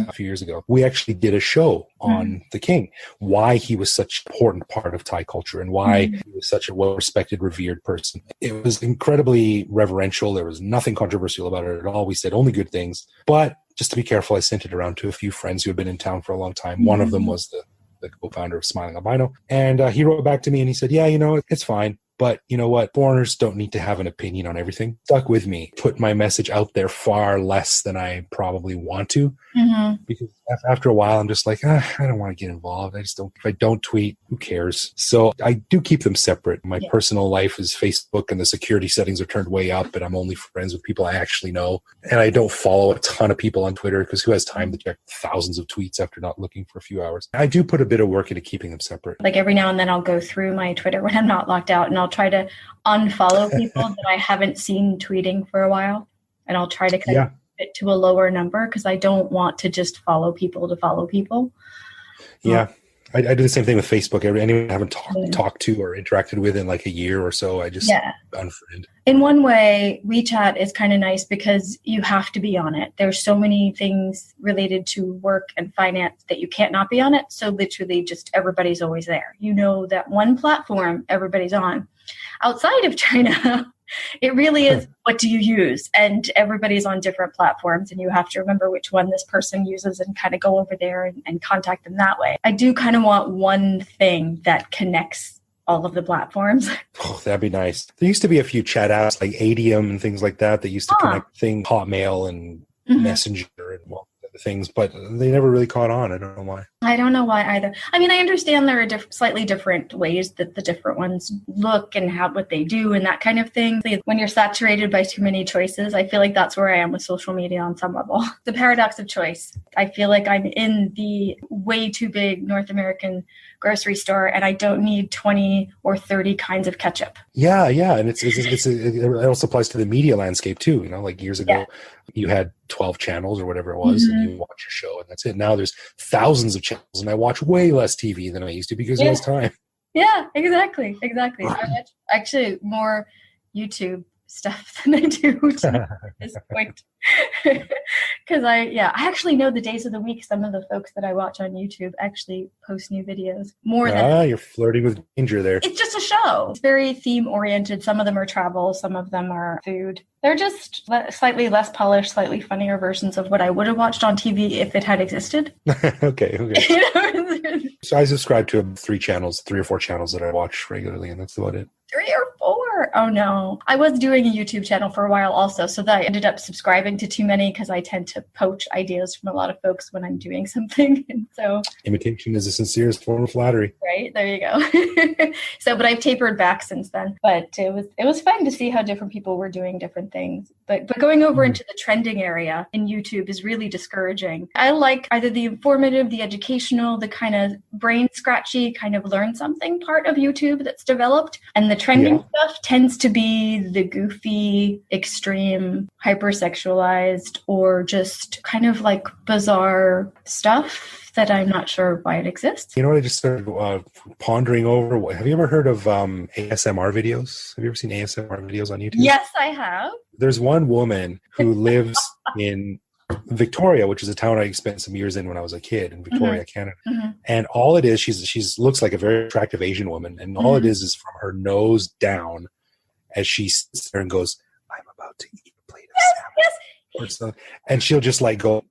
a few years ago, we actually did a show on the king, why he was such an important part of Thai culture and why he was such a well-respected, revered person. It was incredibly reverential. There was nothing controversial about it at all. We said only good things. But just to be careful, I sent it around to a few friends who had been in town for a long time. One of them was the co-founder of Smiling Albino. And he wrote back to me and he said, yeah, it's fine. But you know what? Foreigners don't need to have an opinion on everything. Stuck with me. Put my message out there far less than I probably want to. Because after a while, I'm just like, I don't want to get involved. I just don't. If I don't tweet, who cares? So I do keep them separate. My personal life is Facebook, and the security settings are turned way up, and I'm only friends with people I actually know. And I don't follow a ton of people on Twitter, because who has time to check thousands of tweets after not looking for a few hours? I do put a bit of work into keeping them separate. Like every now and then I'll go through my Twitter when I'm not locked out, and I'll try to unfollow people that I haven't seen tweeting for a while. And I'll try to kind of it to a lower number, because I don't want to just follow people to follow people. Yeah. I do the same thing with Facebook. Anyone I haven't talked to or interacted with in like a year or so, I just unfriend. In one way, WeChat is kind of nice because you have to be on it. There's so many things related to work and finance that you can't not be on it. So literally just everybody's always there. You know that one platform everybody's on. Outside of China, it really is, what do you use? And everybody's on different platforms, and you have to remember which one this person uses and kind of go over there and contact them that way. I do kind of want one thing that connects all of the platforms. Oh, that'd be nice. There used to be a few chat apps like Adium and things like that used to connect things, Hotmail and Messenger and things, but they never really caught on. I don't know why. I don't know why either. I mean, I understand there are slightly different ways that the different ones look and how what they do and that kind of thing. When you're saturated by too many choices, I feel like that's where I am with social media on some level. The paradox of choice. I feel like I'm in the way too big North American grocery store, and I don't need 20 or 30 kinds of ketchup. Yeah. And it also applies to the media landscape too. Like years ago, you had 12 channels or whatever it was, and you watch a show and that's it. Now there's thousands of channels, and I watch way less TV than I used to because it was time. Yeah, exactly. I watch actually more YouTube stuff than I do at this point. Because I actually know the days of the week. Some of the folks that I watch on YouTube actually post new videos more than you're flirting with danger there. It's just a show. It's very theme oriented. Some of them are travel, some of them are food. They're just slightly less polished, slightly funnier versions of what I would have watched on TV if it had existed. Okay. So I subscribe to 3 or 4 channels that I watch regularly, and that's about it. 3 or 4? Oh no. I was doing a YouTube channel for a while also, so that I ended up subscribing to too many because I tend to poach ideas from a lot of folks when I'm doing something. And so imitation is the sincerest form of flattery. Right? There you go. But I've tapered back since then. But it was fun to see how different people were doing different things. But going over into the trending area in YouTube is really discouraging. I like either the informative, the educational, the kind of brain scratchy, kind of learn something part of YouTube that's developed. And the trending stuff tends to be the goofy, extreme, hypersexualized, or just kind of like bizarre stuff that I'm not sure why it exists. You know what I just started pondering over? Have you ever heard of ASMR videos? Have you ever seen ASMR videos on YouTube? Yes, I have. There's one woman who lives in Victoria, which is a town I spent some years in when I was a kid in Victoria, Canada. And all it is, she's looks like a very attractive Asian woman. And all it is from her nose down as she sits there and goes, I'm about to eat a plate of salmon. And she'll just like go...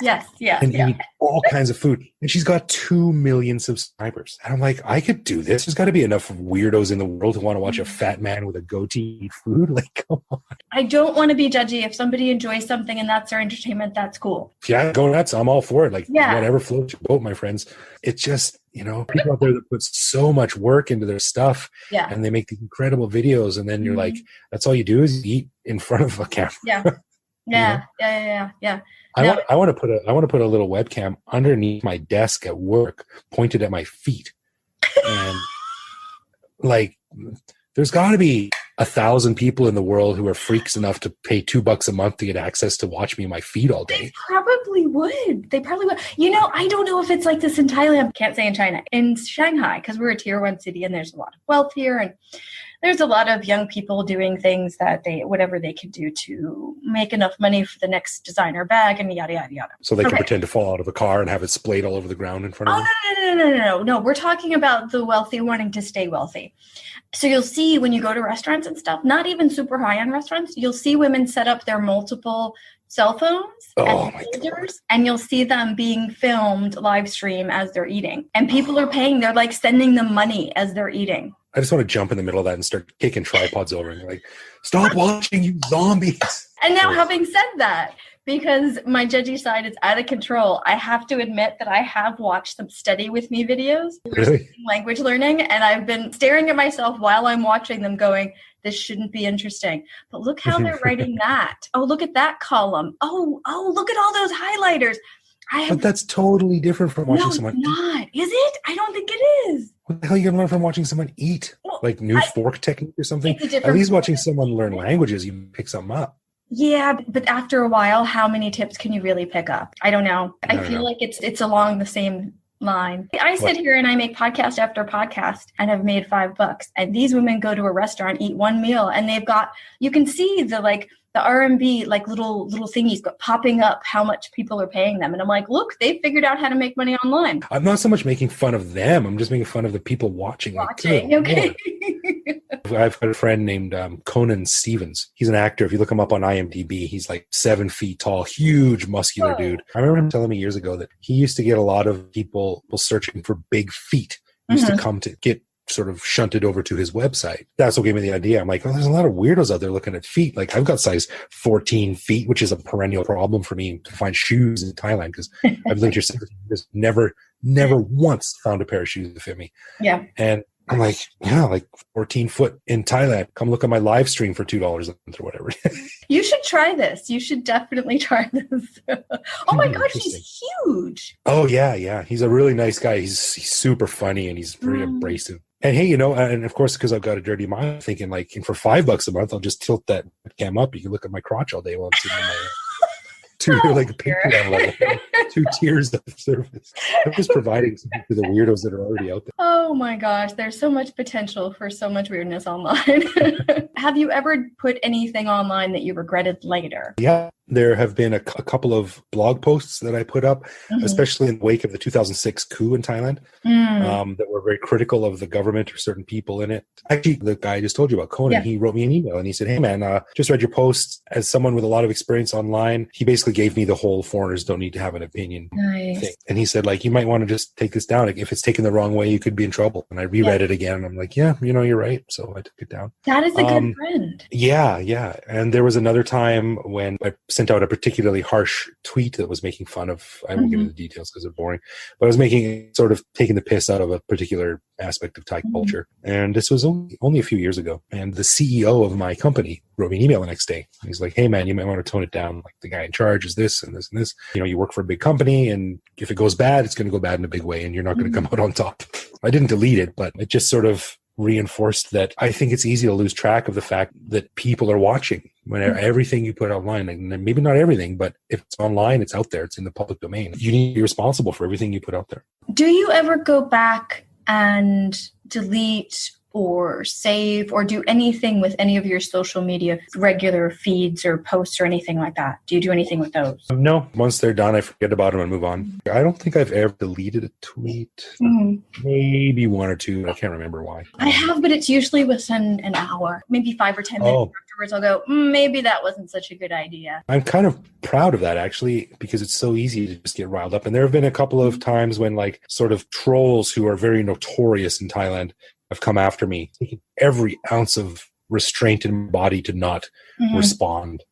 and eat all kinds of food. And she's got 2 million subscribers. And I'm like, I could do this. There's got to be enough weirdos in the world who want to watch a fat man with a goatee eat food. Like, come on. I don't want to be judgy. If somebody enjoys something and that's their entertainment, that's cool. Yeah, go nuts. I'm all for it. Like, whatever floats your boat, my friends. It's just, people out there that put so much work into their stuff and they make these incredible videos. And then you're like, that's all you do is eat in front of a camera. Yeah. I want to put a little webcam underneath my desk at work, pointed at my feet, and like there's got to be 1,000 people in the world who are freaks enough to pay $2 a month to get access to watch me in my feed all day. They probably would. You know, I don't know if it's like this in Thailand. Can't say in China. In Shanghai, because we're a tier 1 city and there's a lot of wealth here, and there's a lot of young people doing things that whatever they can do to make enough money for the next designer bag and yada, yada, yada. So they can pretend to fall out of a car and have it splayed all over the ground in front of them? No. We're talking about the wealthy wanting to stay wealthy. So you'll see when you go to restaurants and stuff, not even super high-end restaurants, you'll see women set up their multiple cell phones and you'll see them being filmed live stream as they're eating. And people are paying, they're like sending them money as they're eating. I just want to jump in the middle of that and start kicking tripods over and like, stop watching, you zombies. And now having said that, because my judgy side is out of control, I have to admit that I have watched some study with me videos. Really? Language learning, and I've been staring at myself while I'm watching them going, this shouldn't be interesting. But look how they're writing that. Oh, look at that column. Oh, look at all those highlighters. But that's totally different from watching someone eat. Not. Is it? I don't think it is. What the hell are you going to learn from watching someone eat? Like new fork technique or something? At least watching someone learn languages, you pick something up. Yeah, but after a while, how many tips can you really pick up? I don't know. I feel like it's along the same line. I sit here and I make podcast after podcast and have made $5. And these women go to a restaurant, eat one meal, and they've got, you can see the RMB, like little thingies, but popping up how much people are paying them. And I'm like, look, they figured out how to make money online. I'm not so much making fun of them. I'm just making fun of the people watching. Okay. I've got a friend named Conan Stevens. He's an actor. If you look him up on IMDb, he's like 7 feet tall, huge, muscular dude. I remember him telling me years ago that he used to get a lot of people searching for big feet. Used to come to get sort of shunted over to his website. That's what gave me the idea. I'm like, there's a lot of weirdos out there looking at feet. Like I've got size 14 feet, which is a perennial problem for me to find shoes in Thailand because I've lived here 17 years, never once found a pair of shoes that fit me. Yeah. And I'm like, like 14 foot in Thailand. Come look at my live stream for $2 a month or whatever. You should try this. You should definitely try this. Oh my gosh, he's huge. Oh yeah. He's a really nice guy. He's super funny and he's very abrasive. And hey, and of course, because I've got a dirty mind, thinking like, and for $5 a month, I'll just tilt that cam up. You can look at my crotch all day while I'm sitting in my Patreon level, 2 tiers of service. I'm just providing something to the weirdos that are already out there. Oh my gosh, there's so much potential for so much weirdness online. Have you ever put anything online that you regretted later? Yeah, there have been a couple of blog posts that I put up, especially in the wake of the 2006 coup in Thailand, that were very critical of the government or certain people in it. Actually, the guy I just told you about, Conan, he wrote me an email and he said, hey man, just read your posts. As someone with a lot of experience online, he basically gave me the whole foreigners don't need to have an opinion thing. And he said, like, you might want to just take this down. Like, if it's taken the wrong way, you could be in trouble. And I reread it again. And I'm like, you're right. So I took it down. That is a good friend. Yeah. And there was another time when I sent out a particularly harsh tweet that was making fun of, I won't get into the details because they're boring, but I was taking the piss out of a particular aspect of Thai culture. And this was only a few years ago. And the CEO of my company wrote me an email the next day. He's like, hey man, you might want to tone it down. Like the guy in charge is this and this and this. You work for a big company and if it goes bad, it's going to go bad in a big way and you're not going to come out on top. I didn't delete it, but it just sort of reinforced that I think it's easy to lose track of the fact that people are watching when everything you put online, and maybe not everything, but if it's online, it's out there, it's in the public domain. You need to be responsible for everything you put out there. Do you ever go back and delete or save or do anything with any of your social media regular feeds or posts or anything like that? Do you do anything with those? No. Once they're done, I forget about them and move on. I don't think I've ever deleted a tweet. Maybe 1 or 2. I can't remember why. I have, but it's usually within an hour, maybe 5 or 10 minutes afterwards. I'll go, maybe that wasn't such a good idea. I'm kind of proud of that, actually, because it's so easy to just get riled up. And there have been a couple of times when like sort of trolls who are very notorious in Thailand have come after me, taking every ounce of restraint in my body to not respond,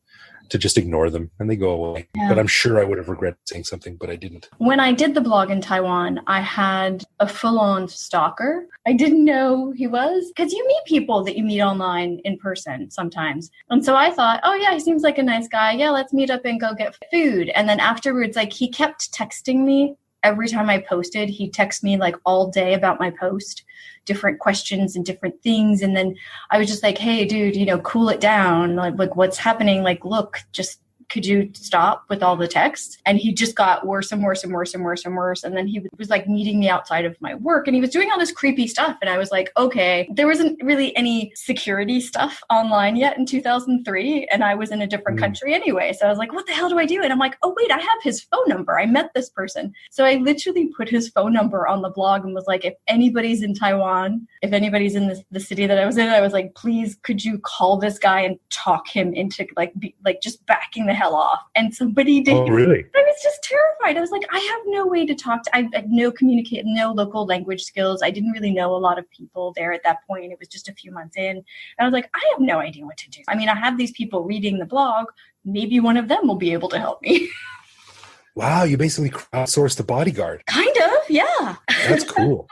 to just ignore them, and they go away. Yeah. But I'm sure I would have regretted saying something, but I didn't. When I did the blog in Taiwan, I had a full-on stalker. I didn't know he was, because you meet people that you meet online in person sometimes. And so I thought, oh yeah, he seems like a nice guy. Yeah, let's meet up and go get food. And then afterwards, like he kept texting me every time I posted, he'd text me like all day about my post, different questions and different things. And then I was just like, hey, dude, cool it down. Like what's happening? Like, look, just could you stop with all the texts? And he just got worse and worse and worse and worse and worse. And then he was like meeting me outside of my work and he was doing all this creepy stuff. And I was like, okay, there wasn't really any security stuff online yet in 2003. And I was in a different country anyway. So I was like, what the hell do I do? And I'm like, oh, wait, I have his phone number. I met this person. So I literally put his phone number on the blog and was like, if anybody's in Taiwan, if anybody's in the city that I was in, I was like, please, could you call this guy and talk him into just backing the hell off? And somebody did. Oh, really? I was just terrified. I was like, I have no way to talk to. I had no local language skills. I didn't really know a lot of people there at that point. It was just a few months in. And I was like, I have no idea what to do. I mean, I have these people reading the blog. Maybe one of them will be able to help me. Wow, you basically crowdsourced the bodyguard. Kind of, yeah. That's cool.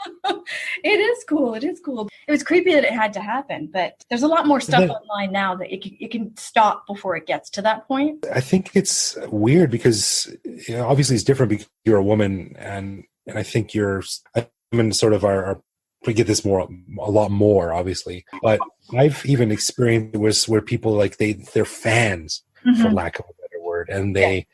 It is cool. It is cool. It was creepy that it had to happen, but there's a lot more stuff online now that it can stop before it gets to that point. I think it's weird because obviously it's different because you're a woman, and I think women sort of are we get this a lot more, obviously. But I've even experienced where people like they're fans, for lack of a better word, and they.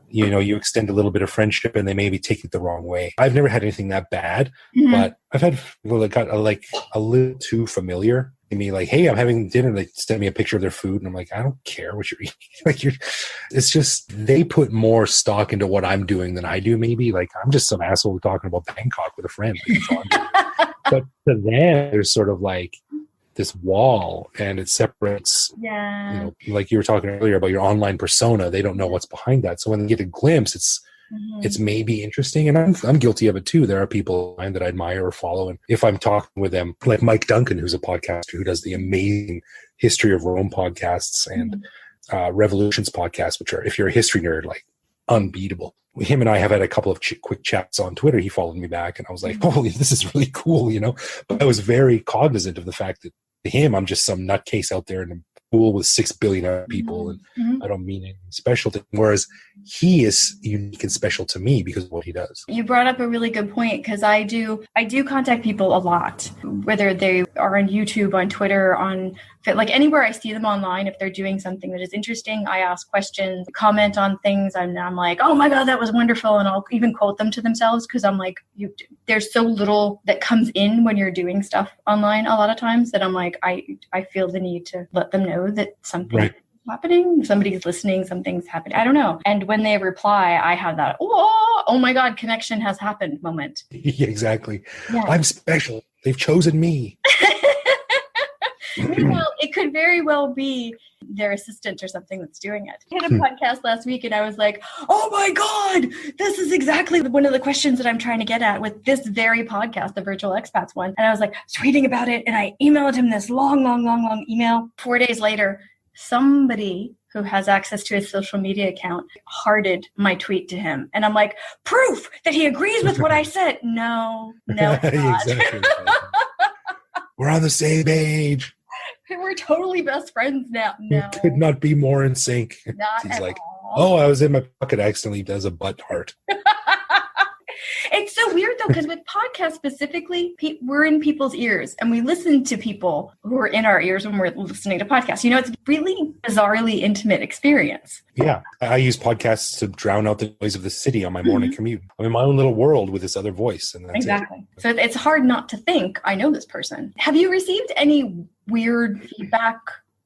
You extend a little bit of friendship and they maybe take it the wrong way. I've never had anything that bad, but I've had people that got a little too familiar. Me like, hey, I'm having dinner. They send me a picture of their food, and I'm like, I don't care what you're eating. It's just they put more stock into what I'm doing than I do. Maybe like I'm just some asshole talking about Bangkok with a friend. But to them, there's sort of like this wall, and it separates. Yeah. Like you were talking earlier about your online persona. They don't know what's behind that. So when they get a glimpse, it's maybe interesting. And I'm guilty of it too. There are people that I admire or follow. And if I'm talking with them, like Mike Duncan, who's a podcaster who does the amazing History of Rome podcasts and Revolutions podcasts, which are, if you're a history nerd, like unbeatable. Him and I have had a couple of quick chats on Twitter. He followed me back and I was like, holy, this is really cool, But I was very cognizant of the fact that to him, I'm just some nutcase out there in a pool with 6 billion other people, and I don't mean anything special to him. Whereas he is unique and special to me because of what he does. You brought up a really good point, because I do contact people a lot, whether they are on YouTube, on Twitter, like anywhere I see them online. If they're doing something that is interesting, I ask questions, comment on things, and I'm like, oh my God, that was wonderful. And I'll even quote them to themselves, because I'm like, there's so little that comes in when you're doing stuff online a lot of times that I'm like, I feel the need to let them know that something is happening, somebody's listening, something's happening. I don't know. And when they reply, I have that, oh my God, connection has happened moment. Yeah, exactly. Yeah. I'm special. They've chosen me. Meanwhile, it could very well be their assistant or something that's doing it. I had a podcast last week and I was like, oh my God, this is exactly one of the questions that I'm trying to get at with this very podcast, the Virtual Expats one. And I was like, I was reading about it and I emailed him this long email. 4 days later, somebody who has access to his social media account hearted my tweet to him. And I'm like, proof that he agrees with what I said. No, exactly. We're on the same page. We're totally best friends now. No. We could not be more in sync. He's like, all. I was in my pocket accidentally does a butt heart. It's so weird though, because with podcasts specifically, we're in people's ears and we listen to people who are in our ears when we're listening to podcasts. It's really bizarrely intimate experience. Yeah. I use podcasts to drown out the noise of the city on my morning commute. I'm in my own little world with this other voice. And that's exactly. It. So it's hard not to think, I know this person. Have you received any weird feedback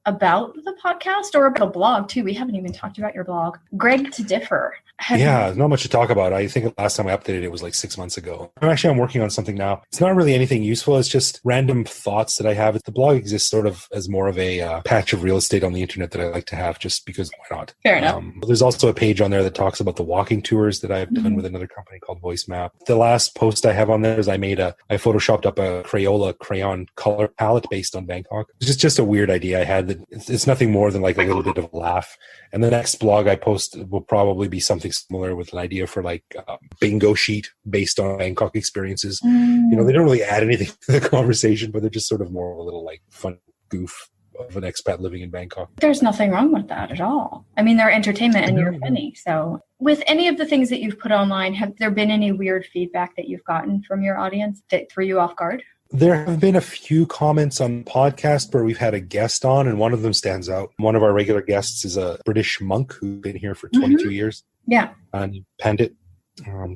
about the podcast or about the blog too? We haven't even talked about your blog. Greg to Differ. Not much to talk about. I think the last time I updated it was like 6 months ago. I'm working on something now. It's not really anything useful. It's just random thoughts that I have. The blog exists sort of as more of a patch of real estate on the internet that I like to have just because why not? Fair enough. There's also a page on there that talks about the walking tours that I've done with another company called Voice Map. The last post I have on there is I photoshopped up a Crayola crayon color palette based on Bangkok. It's just a weird idea I had that it's nothing more than like a little bit of a laugh. And the next blog I post will probably be something similar with an idea for like a bingo sheet based on Bangkok experiences. They don't really add anything to the conversation, but they're just sort of more of a little like fun goof of an expat living in Bangkok. There's nothing wrong with that at all. I mean, they're entertainment and you're funny. So with any of the things that you've put online, have there been any weird feedback that you've gotten from your audience that threw you off guard? There have been a few comments on the podcast where we've had a guest on, and one of them stands out. One of our regular guests is a British monk who's been here for 22 years. Yeah. And Pandit.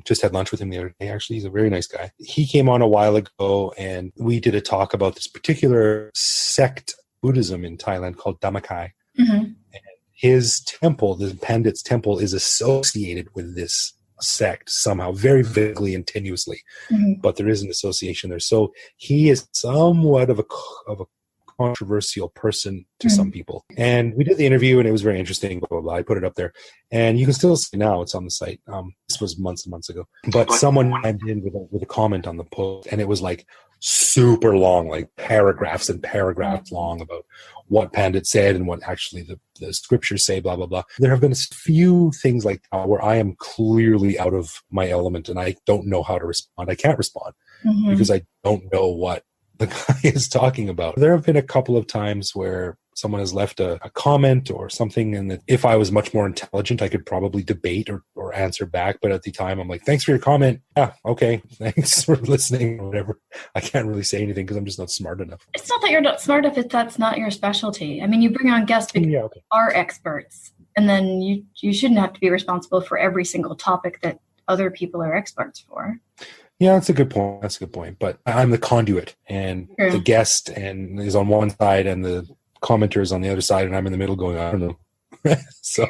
Just had lunch with him the other day. Actually, he's a very nice guy. He came on a while ago, and we did a talk about this particular sect Buddhism in Thailand called Dhammakai. And his temple, the Pandit's temple, is associated with this sect somehow, very vaguely and tenuously, but there is an association there. So he is somewhat of a controversial person to some people. And we did the interview, and it was very interesting, blah, blah, blah. I put it up there. And you can still see now, it's on the site. This was months and months ago. But someone chimed in with a comment on the post, and it was like super long, like paragraphs and paragraphs long about what Pandit said and what actually the scriptures say, blah, blah, blah. There have been a few things like that where I am clearly out of my element and I don't know how to respond. I can't respond because I don't know what the guy is talking about. There have been a couple of times where someone has left a comment or something, and that if I was much more intelligent, I could probably debate or answer back. But at the time, I'm like, thanks for your comment. Yeah, okay. Thanks for listening or whatever. I can't really say anything because I'm just not smart enough. It's not that you're not smart enough, that's not your specialty. I mean, you bring on guests because you are experts, and then you shouldn't have to be responsible for every single topic that other people are experts for. Yeah, that's a good point. That's a good point. But I'm the conduit, and the guest and is on one side, and the commenter is on the other side, and I'm in the middle going, I don't know. So,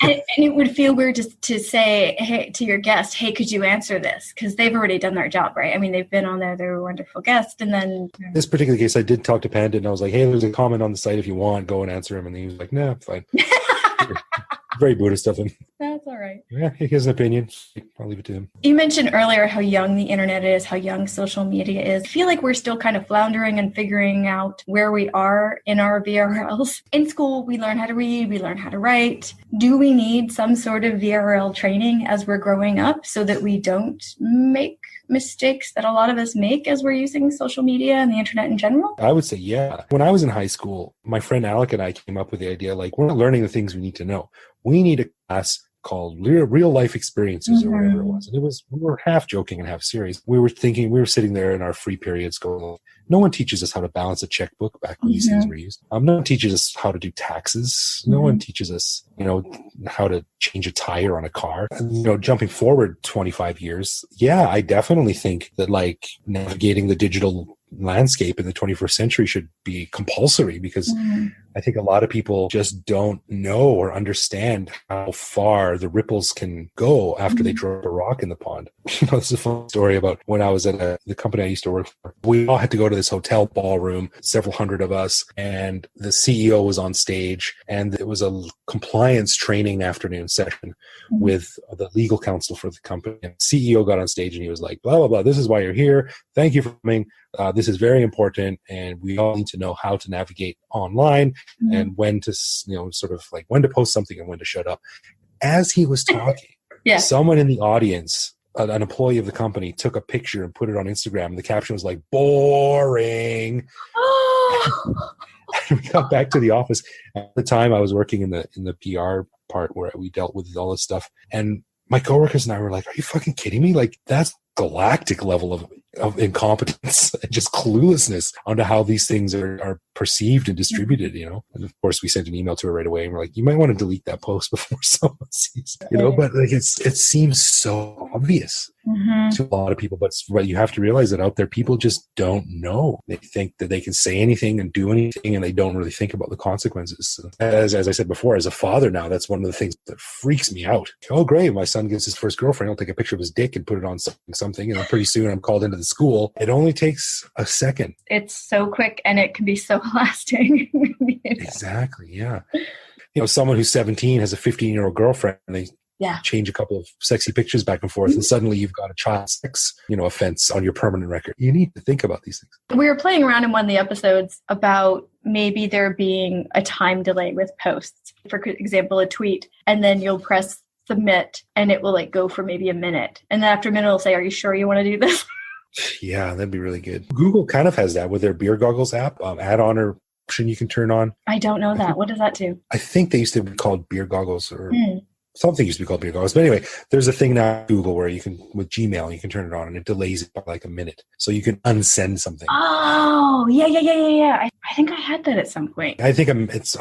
and it would feel weird to say, hey, to your guest, hey, could you answer this? Because they've already done their job, right? I mean, they've been on there, they're a wonderful guest, and then this particular case, I did talk to Pandit, and I was like, hey, there's a comment on the site if you want, go and answer him. And he was like, nah, fine. Very Buddhist of him. That's all right. Yeah, he has an opinion. I'll leave it to him. You mentioned earlier how young the internet is, how young social media is. I feel like we're still kind of floundering and figuring out where we are in our VRLs. In school, we learn how to read, we learn how to write. Do we need some sort of VRL training as we're growing up so that we don't make mistakes that a lot of us make as we're using social media and the internet in general? I would say, yeah. When I was in high school, my friend Alec and I came up with the idea, like, we're not learning the things we need to know. We need a class called real life experiences or whatever it was. And we were half joking and half serious. We were sitting there in our free periods going, no one teaches us how to balance a checkbook back when these things were used. No one teaches us how to do taxes. No one teaches us, how to change a tire on a car. And, jumping forward 25 years, yeah, I definitely think that like navigating the digital landscape in the 21st century should be compulsory, because I think a lot of people just don't know or understand how far the ripples can go after they drop a rock in the pond. This is a fun story about when I was at the company I used to work for. We all had to go to this hotel ballroom, several hundred of us, and the CEO was on stage, and it was a compliance training afternoon session with the legal counsel for the company. And the CEO got on stage and he was like, blah, blah, blah, this is why you're here. Thank you for coming. This is very important, and we all need to know how to navigate online and when to, sort of like when to post something and when to shut up. As he was talking, someone in the audience, an employee of the company, took a picture and put it on Instagram. And the caption was like, boring. We got back to the office. At the time, I was working in the PR part where we dealt with all this stuff. And my coworkers and I were like, are you fucking kidding me? Like, that's galactic level of incompetence and just cluelessness onto how these things are perceived and distributed, And of course, we sent an email to her right away, and we're like, you might want to delete that post before someone sees it, But like, it seems so obvious to a lot of people, but you have to realize that out there, people just don't know. They think that they can say anything and do anything, and they don't really think about the consequences. So as I said before, as a father now, that's one of the things that freaks me out. Oh, great, my son gets his first girlfriend. I'll take a picture of his dick and put it on something, and then pretty soon I'm called into the school. It only takes a second. It's so quick, and it can be so lasting. Exactly, yeah. Someone who's 17 has a 15-year-old girlfriend, and they change a couple of sexy pictures back and forth, and suddenly you've got a child sex, offense on your permanent record. You need to think about these things. We were playing around in one of the episodes about maybe there being a time delay with posts. For example, a tweet, and then you'll press submit, and it will go for maybe a minute. And then after a minute, it'll say, are you sure you want to do this? Yeah, that'd be really good. Google kind of has that with their beer goggles app, add on or option you can turn on. I don't know that. What does that do? I think they used to be called beer goggles or something used to be called beer goggles. But anyway, there's a thing now at Google where you can, with Gmail, you can turn it on and it delays it by like a minute. So you can unsend something. Oh, yeah. I think I had that at some point. I think it's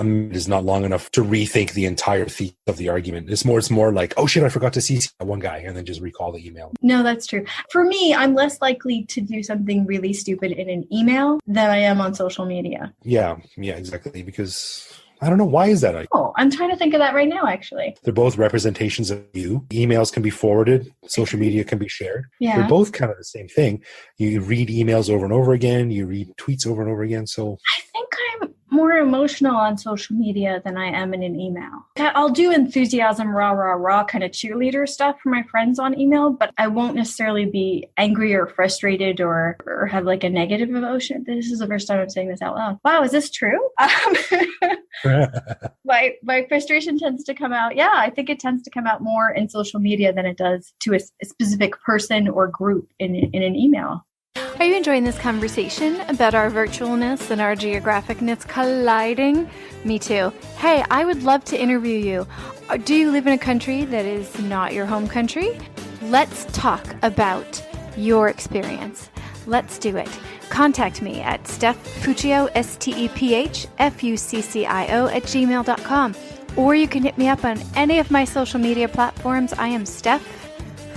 not long enough to rethink the entire theme of the argument. It's more like, oh shit, I forgot to CC that one guy, and then just recall the email. No, that's true. For me, I'm less likely to do something really stupid in an email than I am on social media. Yeah, exactly. Because I don't know, why is that? Oh, I'm trying to think of that right now, actually. They're both representations of you. Emails can be forwarded. Social media can be shared. Yeah. They're both kind of the same thing. You read emails over and over again. You read tweets over and over again. So I think I'm more emotional on social media than I am in an email. I'll do enthusiasm, rah kind of cheerleader stuff for my friends on email, but I won't necessarily be angry or frustrated or have like a negative emotion. This is the first time I'm saying this out loud. Wow, is this true? My frustration tends to come out. Yeah, I think it tends to come out more in social media than it does to a specific person or group in an email. Are you enjoying this conversation about our virtualness and our geographicness colliding? Me too. Hey, I would love to interview you. Do you live in a country that is not your home country? Let's talk about your experience. Let's do it. Contact me at stephfuccio, STEPHFUCCIO @gmail.com. Or you can hit me up on any of my social media platforms. I am Steph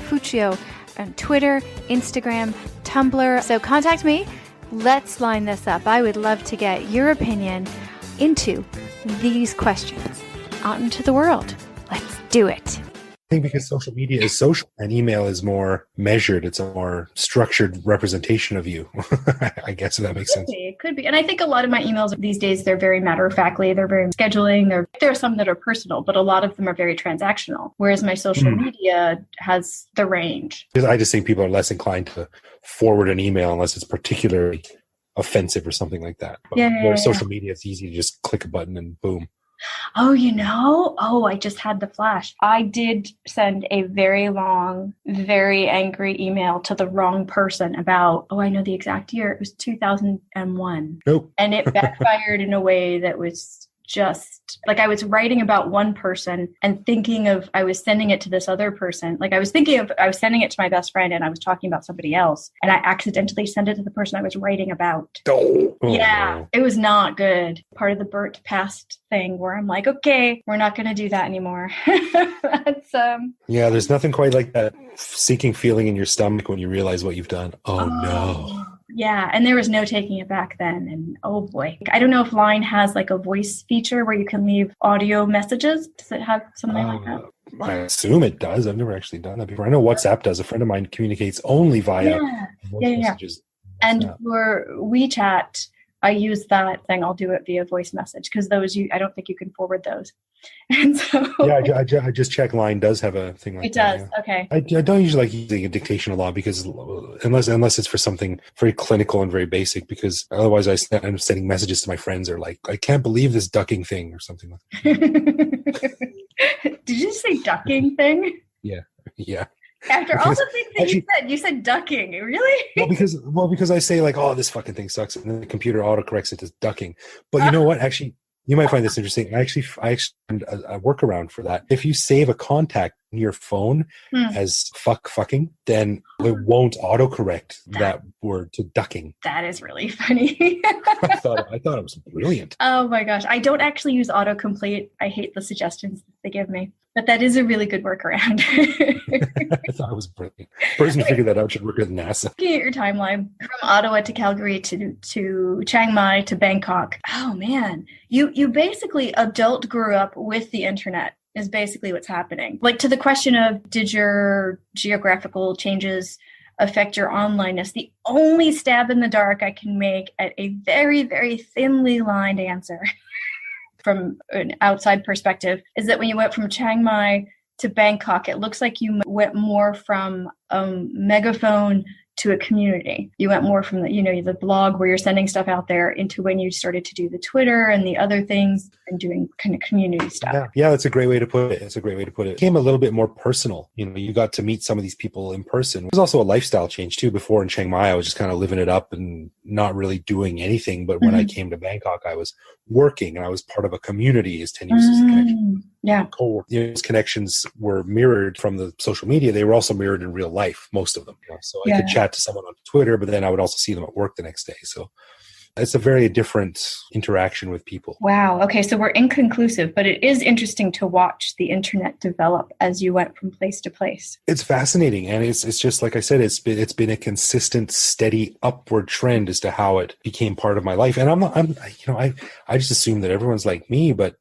Fuccio on Twitter, Instagram, Tumblr. So contact me. Let's line this up. I would love to get your opinion into these questions out into the world. Let's do it. I think because social media is social and email is more measured, it's a more structured representation of you. I guess if that makes sense. It could be. And I think a lot of my emails these days, they're very matter-of-factly. They're very scheduling. There are some that are personal, but a lot of them are very transactional. Whereas my social media has the range. Because I just think people are less inclined to forward an email unless it's particularly offensive or something like that. Whereas social media, it's easy to just click a button and boom. Oh, I just had the flash. I did send a very long, very angry email to the wrong person about, I know the exact year. It was 2001. Nope. And it backfired in a way that was just like I was writing about one person and thinking of I was sending it to this other person. Like I was sending it to my best friend and I was talking about somebody else and I accidentally sent it to the person I was writing about. Yeah, it was not good. Part of the burnt past thing where I'm like, okay, we're not going to do that anymore. That's yeah, there's nothing quite like that sinking feeling in your stomach when you realize what you've done. Oh no. Yeah, and there was no taking it back then. And oh boy, I don't know if Line has like a voice feature where you can leave audio messages. Does it have something like that? I assume it does. I've never actually done that before. I know WhatsApp does. A friend of mine communicates only via voice messages. And for WeChat, I use that thing. I'll do it via voice message because those I don't think you can forward those. And so I just checked. Line does have a thing like that. It does. Yeah. Okay. I don't usually like using a dictation a lot because unless it's for something very clinical and very basic, because otherwise I'm sending messages to my friends or like, I can't believe this ducking thing or something like that. Did you say ducking thing? Yeah. After all the things that you said ducking, really? Well, because I say like, oh, this fucking thing sucks, and then the computer autocorrects it as ducking. But you know what? Actually, you might find this interesting. I actually found a workaround for that. If you save a contact in your phone as fucking, then it won't autocorrect that word to ducking. That is really funny. I thought it was brilliant. Oh my gosh. I don't actually use autocomplete. I hate the suggestions they give me. But that is a really good workaround. I thought it was brilliant. The person who figured that out should work at NASA. Looking at your timeline from Ottawa to Calgary to Chiang Mai to Bangkok. Oh man, you basically adult grew up with the internet is basically what's happening. Like to the question of did your geographical changes affect your onlineness? The only stab in the dark I can make at a very, very thinly lined answer from an outside perspective is that when you went from Chiang Mai to Bangkok, it looks like you went more from a megaphone to a community. You went more from the blog where you're sending stuff out there into when you started to do the Twitter and the other things and doing kind of community stuff. Yeah, that's a great way to put it. It became a little bit more personal. You got to meet some of these people in person. It was also a lifestyle change too. Before in Chiang Mai, I was just kind of living it up and not really doing anything. But when I came to Bangkok, I was working and I was part of a community, as 10 years as a connection. Yeah. Those connections were mirrored from the social media. They were also mirrored in real life, most of them. So I could chat to someone on Twitter, but then I would also see them at work the next day. So it's a very different interaction with people. Wow. Okay. So we're inconclusive, but it is interesting to watch the internet develop as you went from place to place. It's fascinating. And it's just, like I said, it's been a consistent, steady upward trend as to how it became part of my life. And I just assume that everyone's like me, but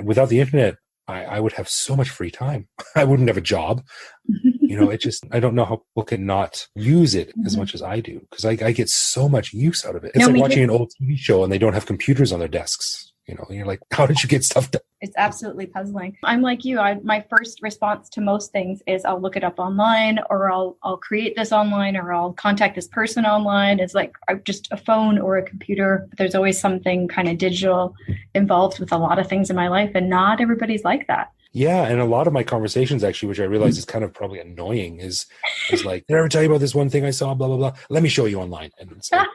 without the internet, I would have so much free time. I wouldn't have a job. I don't know how people can not use it as much as I do, because I get so much use out of it. It's like watching an old TV show and they don't have computers on their desks. And you're like, how did you get stuff done? It's absolutely puzzling. I'm like you. My first response to most things is I'll look it up online, or I'll create this online, or I'll contact this person online. It's like just a phone or a computer. There's always something kind of digital involved with a lot of things in my life, and not everybody's like that. Yeah, and a lot of my conversations, actually, which I realize is kind of probably annoying, is like, did I ever tell you about this one thing I saw, blah, blah, blah. Let me show you online. And it's like,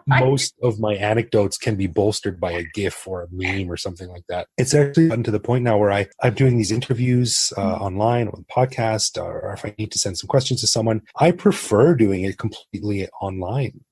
most of my anecdotes can be bolstered by a GIF or a meme or something like that. It's actually gotten to the point now where I'm doing these interviews online on podcast, or if I need to send some questions to someone, I prefer doing it completely online,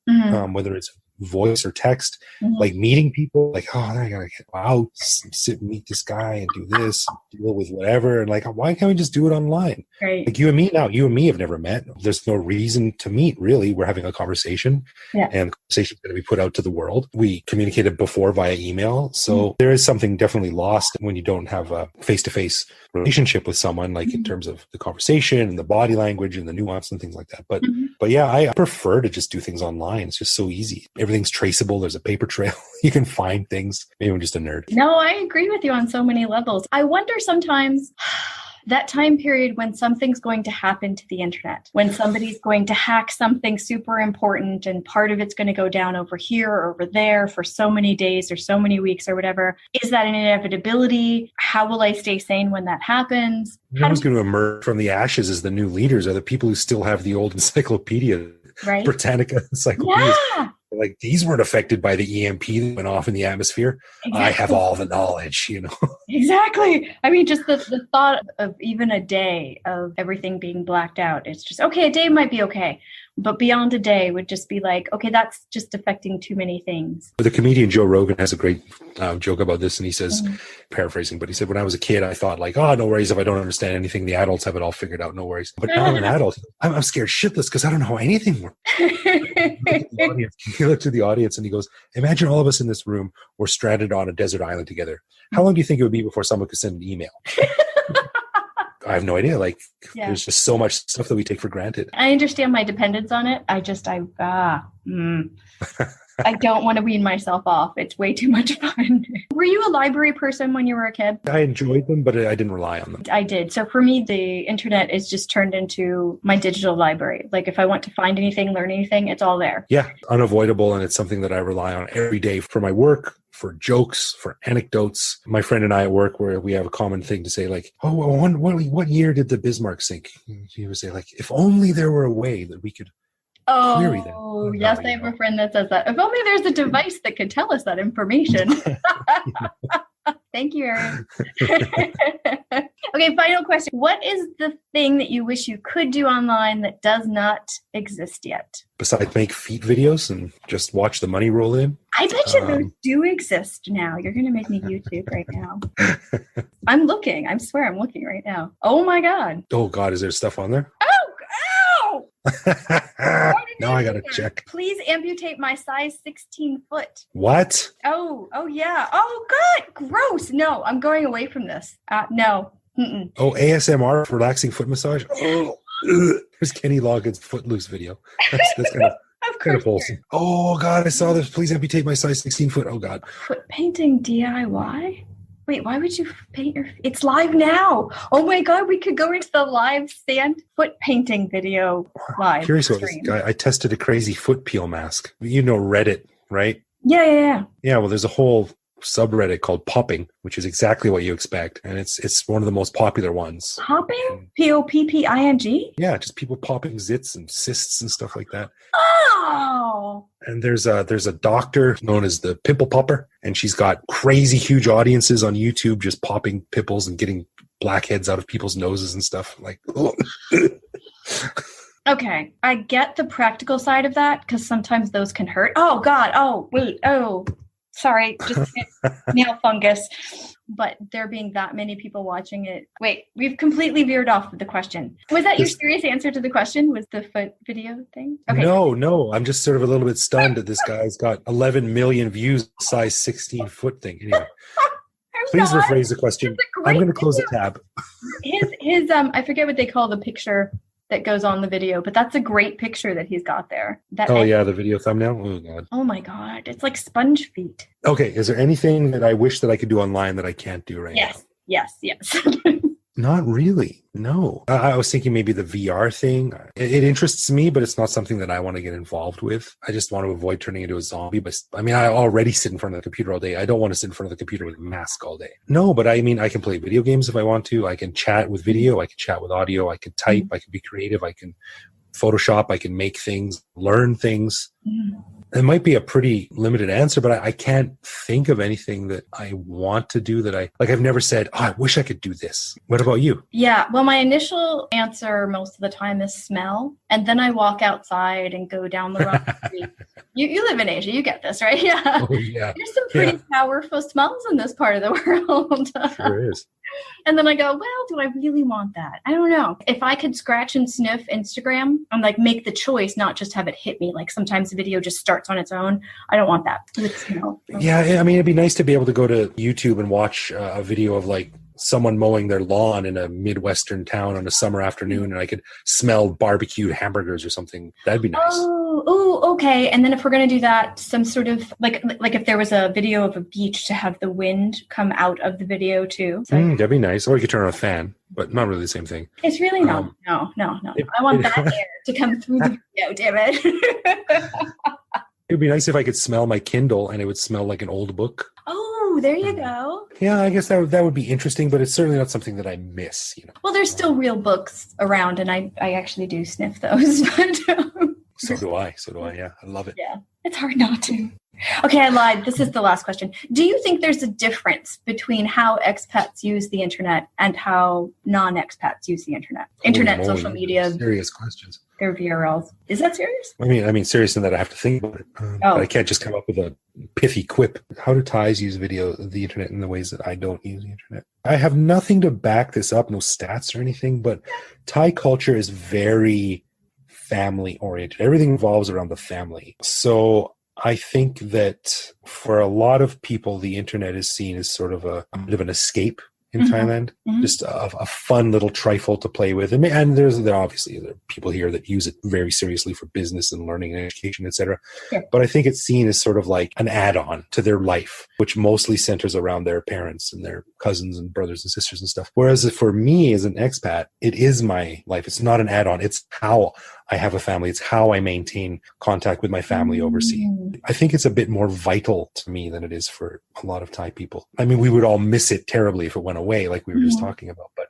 whether it's voice or text, like meeting people, like, oh, I gotta get out, sit and meet this guy and do this, deal with whatever, and like, why can't we just do it online? Right. Like you and me have never met. There's no reason to meet, really. We're having a conversation, and the conversation is going to be put out to the world. We communicated before via email, so there is something definitely lost when you don't have a face-to-face relationship with someone, like in terms of the conversation and the body language and the nuance and things like that. But yeah, I prefer to just do things online. It's just so easy. Everything's traceable. There's a paper trail. You can find things. Maybe I'm just a nerd. No, I agree with you on so many levels. I wonder sometimes that time period when something's going to happen to the internet, when somebody's going to hack something super important and part of it's going to go down over here or over there for so many days or so many weeks or whatever. Is that an inevitability? How will I stay sane when that happens? Who's going to emerge from the ashes as the new leaders are the people who still have the old encyclopedia, right? Britannica encyclopedias. Yeah. Like, these weren't affected by the EMP that went off in the atmosphere. Exactly. I have all the knowledge, Exactly. I mean, just the thought of even a day of everything being blacked out. It's just, okay, a day might be okay. But beyond a day would just be like, okay, that's just affecting too many things. The comedian Joe Rogan has a great joke about this. And he says, paraphrasing, but he said, when I was a kid, I thought like, oh, no worries if I don't understand anything. The adults have it all figured out. No worries. But now I'm an adult. I'm scared shitless because I don't know how anything works. He looked at the audience and he goes, imagine all of us in this room were stranded on a desert island together. How long do you think it would be before someone could send an email? I have no idea. Like, there's just so much stuff that we take for granted. I understand my dependence on it. I don't want to wean myself off. It's way too much fun. Were you a library person when you were a kid? I enjoyed them, but I didn't rely on them. I did. So for me, the internet is just turned into my digital library. Like if I want to find anything, learn anything, it's all there. Yeah, unavoidable. And it's something that I rely on every day for my work, for jokes, for anecdotes. My friend and I at work, where we have a common thing to say, like, oh, well, what year did the Bismarck sink? He would say, like, if only there were a way that we could query that. Oh, yes, I have a friend that says that. If only there's a device that could tell us that information. Thank you, Aaron. Okay, final question. What is the thing that you wish you could do online that does not exist yet? Besides make feet videos and just watch the money roll in? I bet you those do exist now. You're going to make me YouTube right now. I'm looking. I swear I'm looking right now. Oh, my God. Oh, God. Is there stuff on there? Oh, Now I gotta check. Please amputate my size 16 foot. What? Oh yeah. Oh, God. Gross. No, I'm going away from this. No. Mm-mm. Oh, ASMR, relaxing foot massage. Oh, there's Kenny Loggins' Footloose video. That's kind of wholesome. Oh, God, I saw this. Please amputate my size 16 foot. Oh, God. Foot painting DIY? Wait, why would you paint your... It's live now. Oh my God, we could go into the live sand foot painting video live. Curious about this guy. I tested a crazy foot peel mask. You know Reddit, right? Yeah. Yeah, well, there's a whole subreddit called popping, which is exactly what you expect. And it's one of the most popular ones. Popping? Popping? Yeah, just people popping zits and cysts and stuff like that. Oh! And there's a doctor known as the pimple popper, and she's got crazy huge audiences on YouTube just popping pimples and getting blackheads out of people's noses and stuff. Like, oh. Okay, I get the practical side of that because sometimes those can hurt. Oh God! Oh wait! Oh, sorry, just nail fungus. But there being that many people watching it. Wait, we've completely veered off with the question. Was that your serious answer to the question? Was the foot video thing? Okay. No. I'm just sort of a little bit stunned that this guy's got 11 million views, size 16 foot thing. Anyway, please rephrase the question. I'm going to close the tab. His I forget what they call the picture that goes on the video, but that's a great picture that he's got there. The video thumbnail. Oh God. Oh my God, it's like sponge feet. Okay, is there anything that I wish that I could do online that I can't do right now? Yes. Not really. No. I was thinking maybe the VR thing. It interests me, but it's not something that I want to get involved with. I just want to avoid turning into a zombie. But I mean, I already sit in front of the computer all day. I don't want to sit in front of the computer with a mask all day. No, but I mean, I can play video games if I want to. I can chat with video. I can chat with audio. I can type. I can be creative. I can Photoshop. I can make things, learn things. It might be a pretty limited answer, but I can't think of anything that I want to do that I've never said, I wish I could do this. What about you? Yeah. Well, my initial answer most of the time is smell. And then I walk outside and go down the wrong street. You live in Asia. You get this, right? Yeah. Oh, yeah. There's some pretty powerful smells in this part of the world. Sure is. And then I go, well, do I really want that? I don't know. If I could scratch and sniff Instagram and like make the choice, not just have it hit me, like sometimes the video just starts on its own. I don't want that. Yeah, I mean, it'd be nice to be able to go to YouTube and watch a video of like someone mowing their lawn in a Midwestern town on a summer afternoon, and I could smell barbecued hamburgers or something. That'd be nice. Oh, okay. And then if we're going to do that, some sort of like if there was a video of a beach, to have the wind come out of the video too. So that'd be nice. Or you could turn on a fan, but not really the same thing. It's really no. I want that air to come through the video, damn it. It'd be nice if I could smell my Kindle and it would smell like an old book. Oh, there you go. Yeah, I guess that would be interesting, but it's certainly not something that I miss. Well, there's still real books around, and I actually do sniff those. But, So do I. Yeah, I love it. Yeah, it's hard not to. Okay, I lied. This is the last question. Do you think there's a difference between how expats use the internet and how non-expats use the internet? Internet, social media. Serious questions. Their VRLs. Is that serious? I mean, serious in that I have to think about it. But I can't just come up with a pithy quip. How do Thais use the internet in the ways that I don't use the internet? I have nothing to back this up, no stats or anything, but Thai culture is very family oriented. Everything revolves around the family. So I think that for a lot of people, the internet is seen as sort of a bit of an escape in Thailand, just a fun little trifle to play with. And there obviously are people here that use it very seriously for business and learning and education, etc. Yeah. But I think it's seen as sort of like an add-on to their life, which mostly centers around their parents and their cousins and brothers and sisters and stuff. Whereas for me as an expat, it is my life. It's not an add-on. It's how I have a family. It's how I maintain contact with my family overseas. I think it's a bit more vital to me than it is for a lot of Thai people. I mean, we would all miss it terribly if it went away, like we were just talking about. But,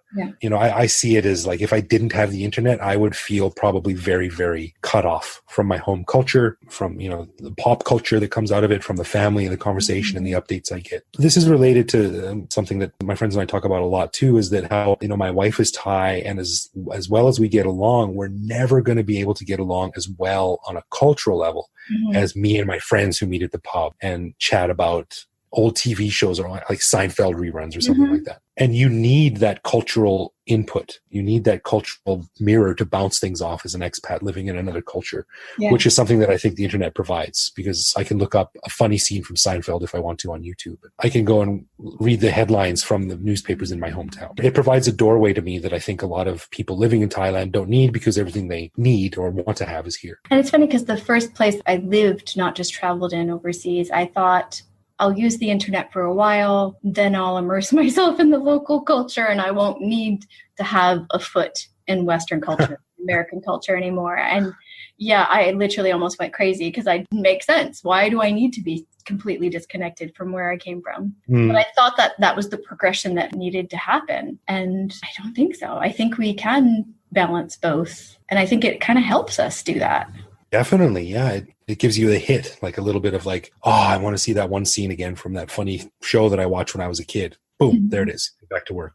I see it as like, if I didn't have the internet, I would feel probably very, very cut off from my home culture, from, the pop culture that comes out of it, from the family and the conversation and the updates I get. This is related to something that my friends and I talk about a lot too, is that how, my wife is Thai, and as well as we get along, we're never going to be able to get along as well on a cultural level as me and my friends who meet at the pub and chat about old TV shows or like Seinfeld reruns or something like that. And you need that cultural input. You need that cultural mirror to bounce things off as an expat living in another culture, which is something that I think the internet provides, because I can look up a funny scene from Seinfeld if I want to on YouTube. I can go and read the headlines from the newspapers in my hometown. It provides a doorway to me that I think a lot of people living in Thailand don't need, because everything they need or want to have is here. And it's funny because the first place I lived, not just traveled in overseas, I thought I'll use the internet for a while, then I'll immerse myself in the local culture, and I won't need to have a foot in Western culture, American culture anymore. And yeah, I literally almost went crazy because I didn't make sense. Why do I need to be completely disconnected from where I came from? But I thought that that was the progression that needed to happen. And I don't think so. I think we can balance both. And I think it kind of helps us do that. Definitely. Yeah. It gives you a hit, like a little bit of like, oh, I want to see that one scene again from that funny show that I watched when I was a kid. Boom, there it is. Back to work,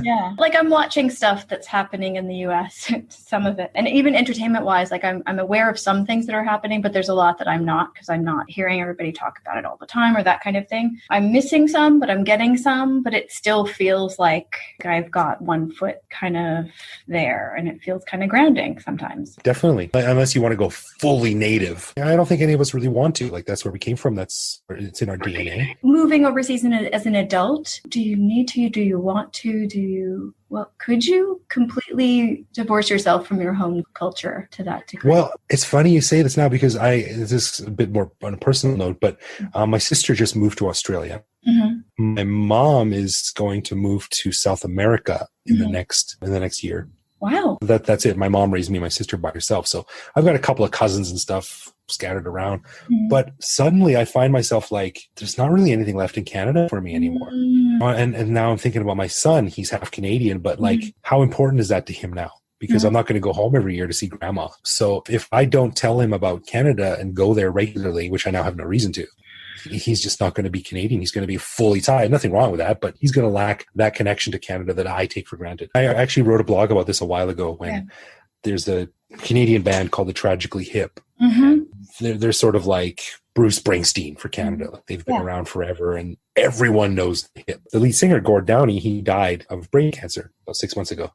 Yeah. Like I'm watching stuff that's happening in the US, some of it. And even entertainment wise, like I'm aware of some things that are happening, but there's a lot that I'm not, because I'm not hearing everybody talk about it all the time or that kind of thing. I'm missing some, but I'm getting some, but it still feels like I've got one foot kind of there, and it feels kind of grounding sometimes. Definitely. Unless you want to go fully native. I don't think any of us really want to. Like that's where we came from. It's in our DNA. Moving overseas as an adult, do you need to? Do you want to? Could you completely divorce yourself from your home culture to that degree? Well, it's funny you say this now, because this is a bit more on a personal note, but my sister just moved to Australia. Mm-hmm. My mom is going to move to South America in the next year. Wow. That's it. My mom raised me and my sister by herself. So I've got a couple of cousins and stuff scattered around. Mm-hmm. But suddenly I find myself like, there's not really anything left in Canada for me anymore. Mm-hmm. And now I'm thinking about my son. He's half Canadian, but like, how important is that to him now? Because I'm not going to go home every year to see grandma. So if I don't tell him about Canada and go there regularly, which I now have no reason to, he's just not going to be Canadian. He's going to be fully tied. Nothing wrong with that, but he's going to lack that connection to Canada that I take for granted. I actually wrote a blog about this a while ago when there's a Canadian band called the Tragically Hip. Mm-hmm. They're sort of like Bruce Springsteen for Canada. Like they've been around forever and everyone knows the Hip. The lead singer, Gord Downey, he died of brain cancer about 6 months ago.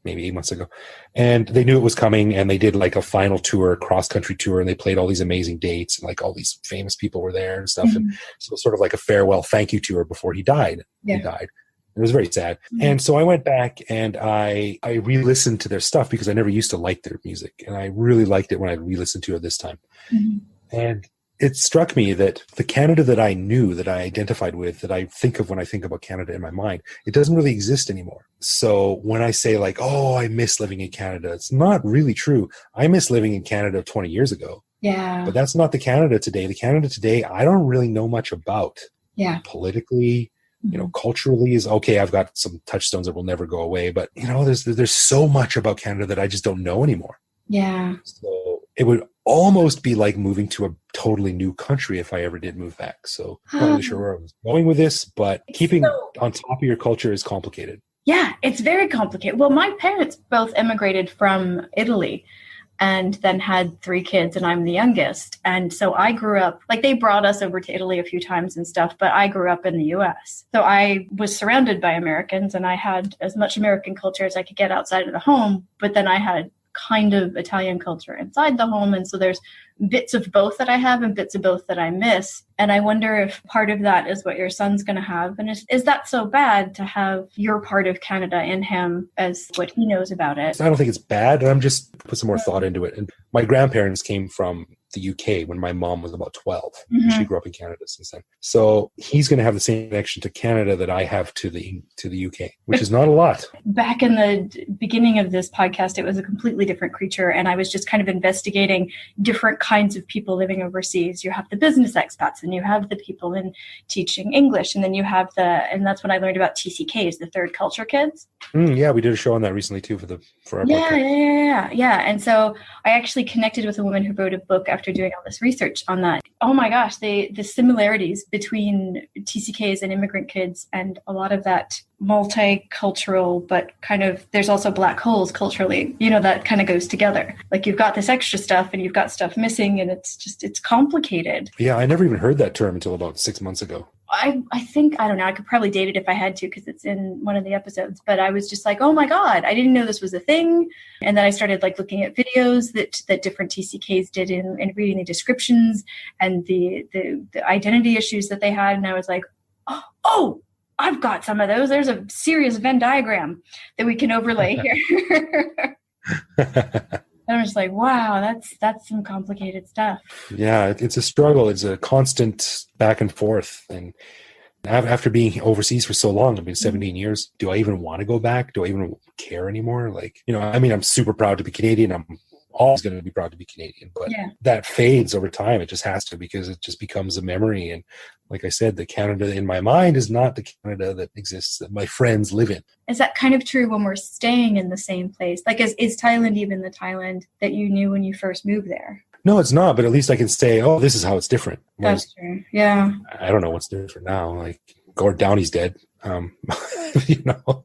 Maybe 8 months ago. And they knew it was coming, and they did like a final tour, cross-country tour, and they played all these amazing dates, and like all these famous people were there and stuff. Mm-hmm. And so sort of like a farewell thank you tour before he died. Yeah. He died. It was very sad. Mm-hmm. And so I went back and I re-listened to their stuff because I never used to like their music. And I really liked it when I re-listened to it this time. Mm-hmm. And it struck me that the Canada that I knew, that I identified with, that I think of when I think about Canada in my mind, it doesn't really exist anymore. So when I say like, oh, I miss living in Canada, it's not really true. I miss living in Canada 20 years ago. Yeah. But that's not the Canada today. The Canada today, I don't really know much about. Yeah. Politically, culturally is okay. I've got some touchstones that will never go away. But, there's so much about Canada that I just don't know anymore. Yeah. So it would almost be like moving to a totally new country if I ever did move back. So I'm not really sure where I was going with this, but keeping on top of your culture is complicated. Yeah, it's very complicated. Well, my parents both immigrated from Italy and then had 3 kids, and I'm the youngest. And so I grew up, like they brought us over to Italy a few times and stuff, but I grew up in the US. So I was surrounded by Americans, and I had as much American culture as I could get outside of the home, but then I had kind of Italian culture inside the home. And so there's bits of both that I have and bits of both that I miss. And I wonder if part of that is what your son's going to have. And is that so bad to have your part of Canada in him as what he knows about it? I don't think it's bad. I'm just put some more thought into it. And my grandparents came from the UK when my mom was about 12. Mm-hmm. She grew up in Canada since then. So he's going to have the same connection to Canada that I have to the UK, which is not a lot. Back in the beginning of this podcast, it was a completely different creature. And I was just kind of investigating different kinds of people living overseas. You have the business expats, and you have the people in teaching English. And then you have and that's when I learned about TCKs, the third culture kids. Yeah, we did a show on that recently too for our podcast. Yeah. And so I actually connected with a woman who wrote a book after doing all this research on that. Oh my gosh, the similarities between TCKs and immigrant kids, and a lot of that multicultural, but kind of, there's also black holes culturally, that kind of goes together. Like you've got this extra stuff and you've got stuff missing, and it's complicated. Yeah, I never even heard that term until about 6 months ago. I think, I don't know, I could probably date it if I had to, because it's in one of the episodes, but I was just like, oh my God, I didn't know this was a thing. And then I started like looking at videos that different TCKs did and reading the descriptions and the identity issues that they had. And I was like, oh, I've got some of those. There's a serious Venn diagram that we can overlay here. I'm just like, wow, that's some complicated stuff. Yeah, it's a struggle. It's a constant back and forth. And after being overseas for so long, I've been 17 years. Do I even want to go back? Do I even care anymore? Like, I mean, I'm super proud to be Canadian. I'm always going to be proud to be Canadian, but that fades over time. It just has to, because it just becomes a memory. And like I said, the Canada in my mind is not the Canada that exists, that my friends live in. Is that kind of true when we're staying in the same place? Like, is Thailand even the Thailand that you knew when you first moved there? No, it's not. But at least I can say, oh, this is how it's different. That's true. Yeah. I don't know what's different now. Like, Gord Downey's dead. I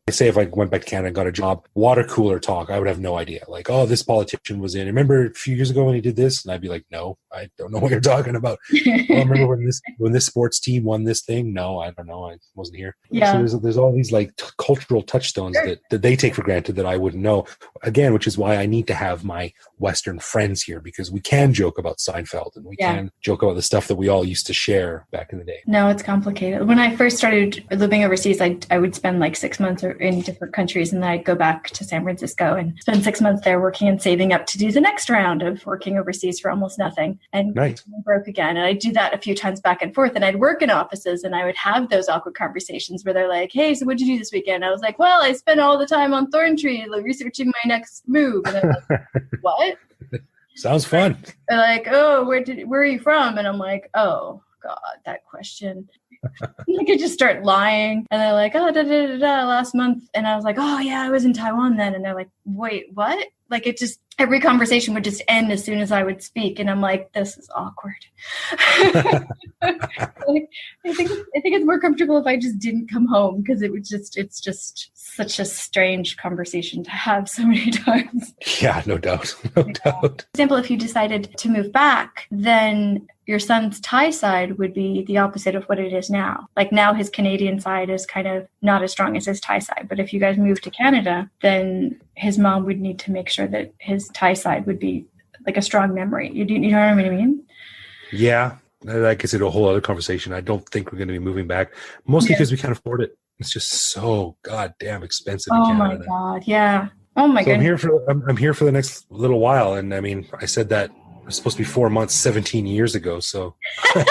say if I went back to Canada and got a job, water cooler talk, I would have no idea. Like, oh, this politician was in. Remember a few years ago when he did this? And I'd be like, no, I don't know what you're talking about. Oh, remember when this sports team won this thing? No, I don't know. I wasn't here. Yeah. So there's all these like cultural touchstones that they take for granted that I wouldn't know. Again, which is why I need to have my Western friends here, because we can joke about Seinfeld and we can joke about the stuff that we all used to share back in the day. No, it's complicated. When I first started living overseas, I would spend like 6 months in different countries, and then I'd go back to San Francisco and spend 6 months there working and saving up to do the next round of working overseas for almost nothing, and broke again. And I'd do that a few times back and forth, and I'd work in offices, and I would have those awkward conversations where they're like, hey, so what'd you do this weekend? I was like, well, I spent all the time on Thorntree researching my next move. And they're like, what? Sounds fun. They're like, oh, where are you from? And I'm like, oh God, that question. I could just start lying. And they're like, oh, last month. And I was like, oh yeah, I was in Taiwan then. And they're like, wait, what? Like, it just, every conversation would just end as soon as I would speak. And I'm like, this is awkward. I think it's more comfortable if I just didn't come home, because it's just such a strange conversation to have so many times. Yeah, no doubt. No doubt. For example, if you decided to move back, then your son's Thai side would be the opposite of what it is now. Like, now his Canadian side is kind of not as strong as his Thai side. But if you guys move to Canada, then his mom would need to make sure that his Thai side would be like a strong memory. You know what I mean? Yeah. That gets into a whole other conversation. I don't think we're going to be moving back, mostly because we can't afford it. It's just so goddamn expensive in Canada. Oh my God. Yeah. Oh my goodness. I'm here for the next little while. And I mean, I said that it was supposed to be 4 months, 17 years ago. So I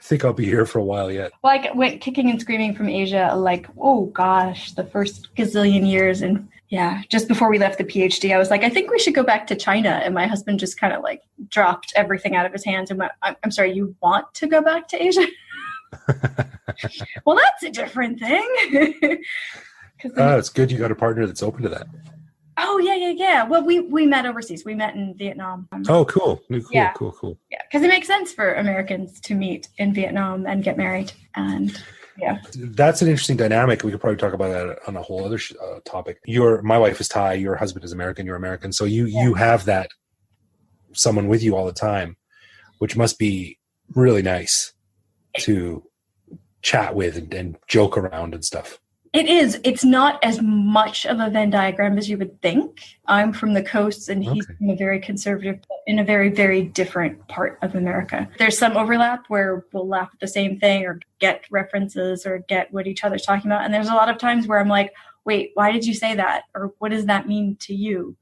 think I'll be here for a while yet. Well, I went kicking and screaming from Asia, like, oh gosh, the first gazillion years. And yeah, just before we left the PhD, I was like, I think we should go back to China. And my husband just kind of like dropped everything out of his hands and went, I'm sorry, you want to go back to Asia? Well, that's a different thing. It's good you got a partner that's open to that. Oh, yeah. Well, we met overseas. We met in Vietnam. Oh, cool. Cool. Yeah, because it makes sense for Americans to meet in Vietnam and get married. And yeah. That's an interesting dynamic. We could probably talk about that on a whole other topic. My wife is Thai. Your husband is American. You're American. So you have that someone with you all the time, which must be really nice to chat with and joke around and stuff. It is. It's not as much of a Venn diagram as you would think. I'm from the coast and he's from a very conservative, in a very, very different part of America. There's some overlap where we'll laugh at the same thing or get references or get what each other's talking about. And there's a lot of times where I'm like, wait, why did you say that? Or what does that mean to you?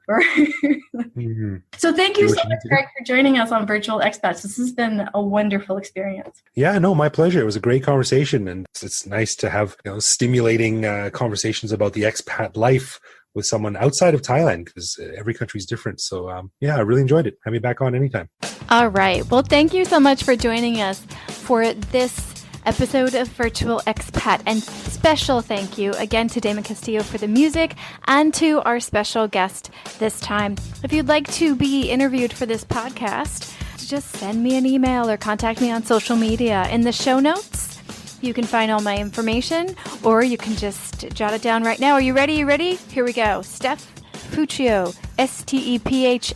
So thank you so much, Greg, for joining us on Virtual Expats. This has been a wonderful experience. Yeah, no, my pleasure. It was a great conversation. And it's nice to have stimulating conversations about the expat life with someone outside of Thailand, because every country is different. So I really enjoyed it. Have me back on anytime. All right. Well, thank you so much for joining us for this episode of Virtual Expat, and special thank you again to Damon Castillo for the music and to our special guest this time. If you'd like to be interviewed for this podcast, just send me an email or contact me on social media. In the show notes, you can find all my information, or you can just jot it down right now. Are you ready? Here we go. Steph Fuccio, STEPHFUCCIO,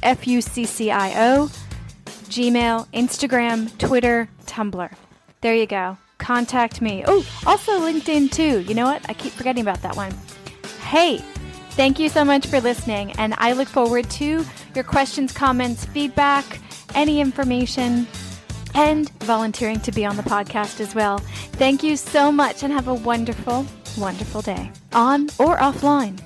Gmail, Instagram, Twitter, Tumblr. There you go. Contact me. Oh, also LinkedIn too. You know what? I keep forgetting about that one. Hey, thank you so much for listening, and I look forward to your questions, comments, feedback, any information, and volunteering to be on the podcast as well. Thank you so much, and have a wonderful, wonderful day, on or offline.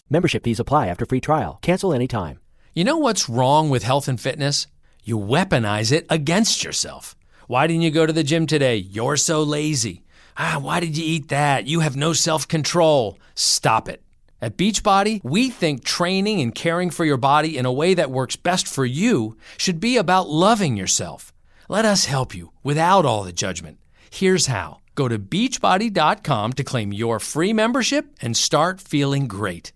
Membership fees apply after free trial. Cancel anytime. You know what's wrong with health and fitness? You weaponize it against yourself. Why didn't you go to the gym today? You're so lazy. Why did you eat that? You have no self-control. Stop it. At Beachbody, we think training and caring for your body in a way that works best for you should be about loving yourself. Let us help you without all the judgment. Here's how. Go to beachbody.com to claim your free membership and start feeling great.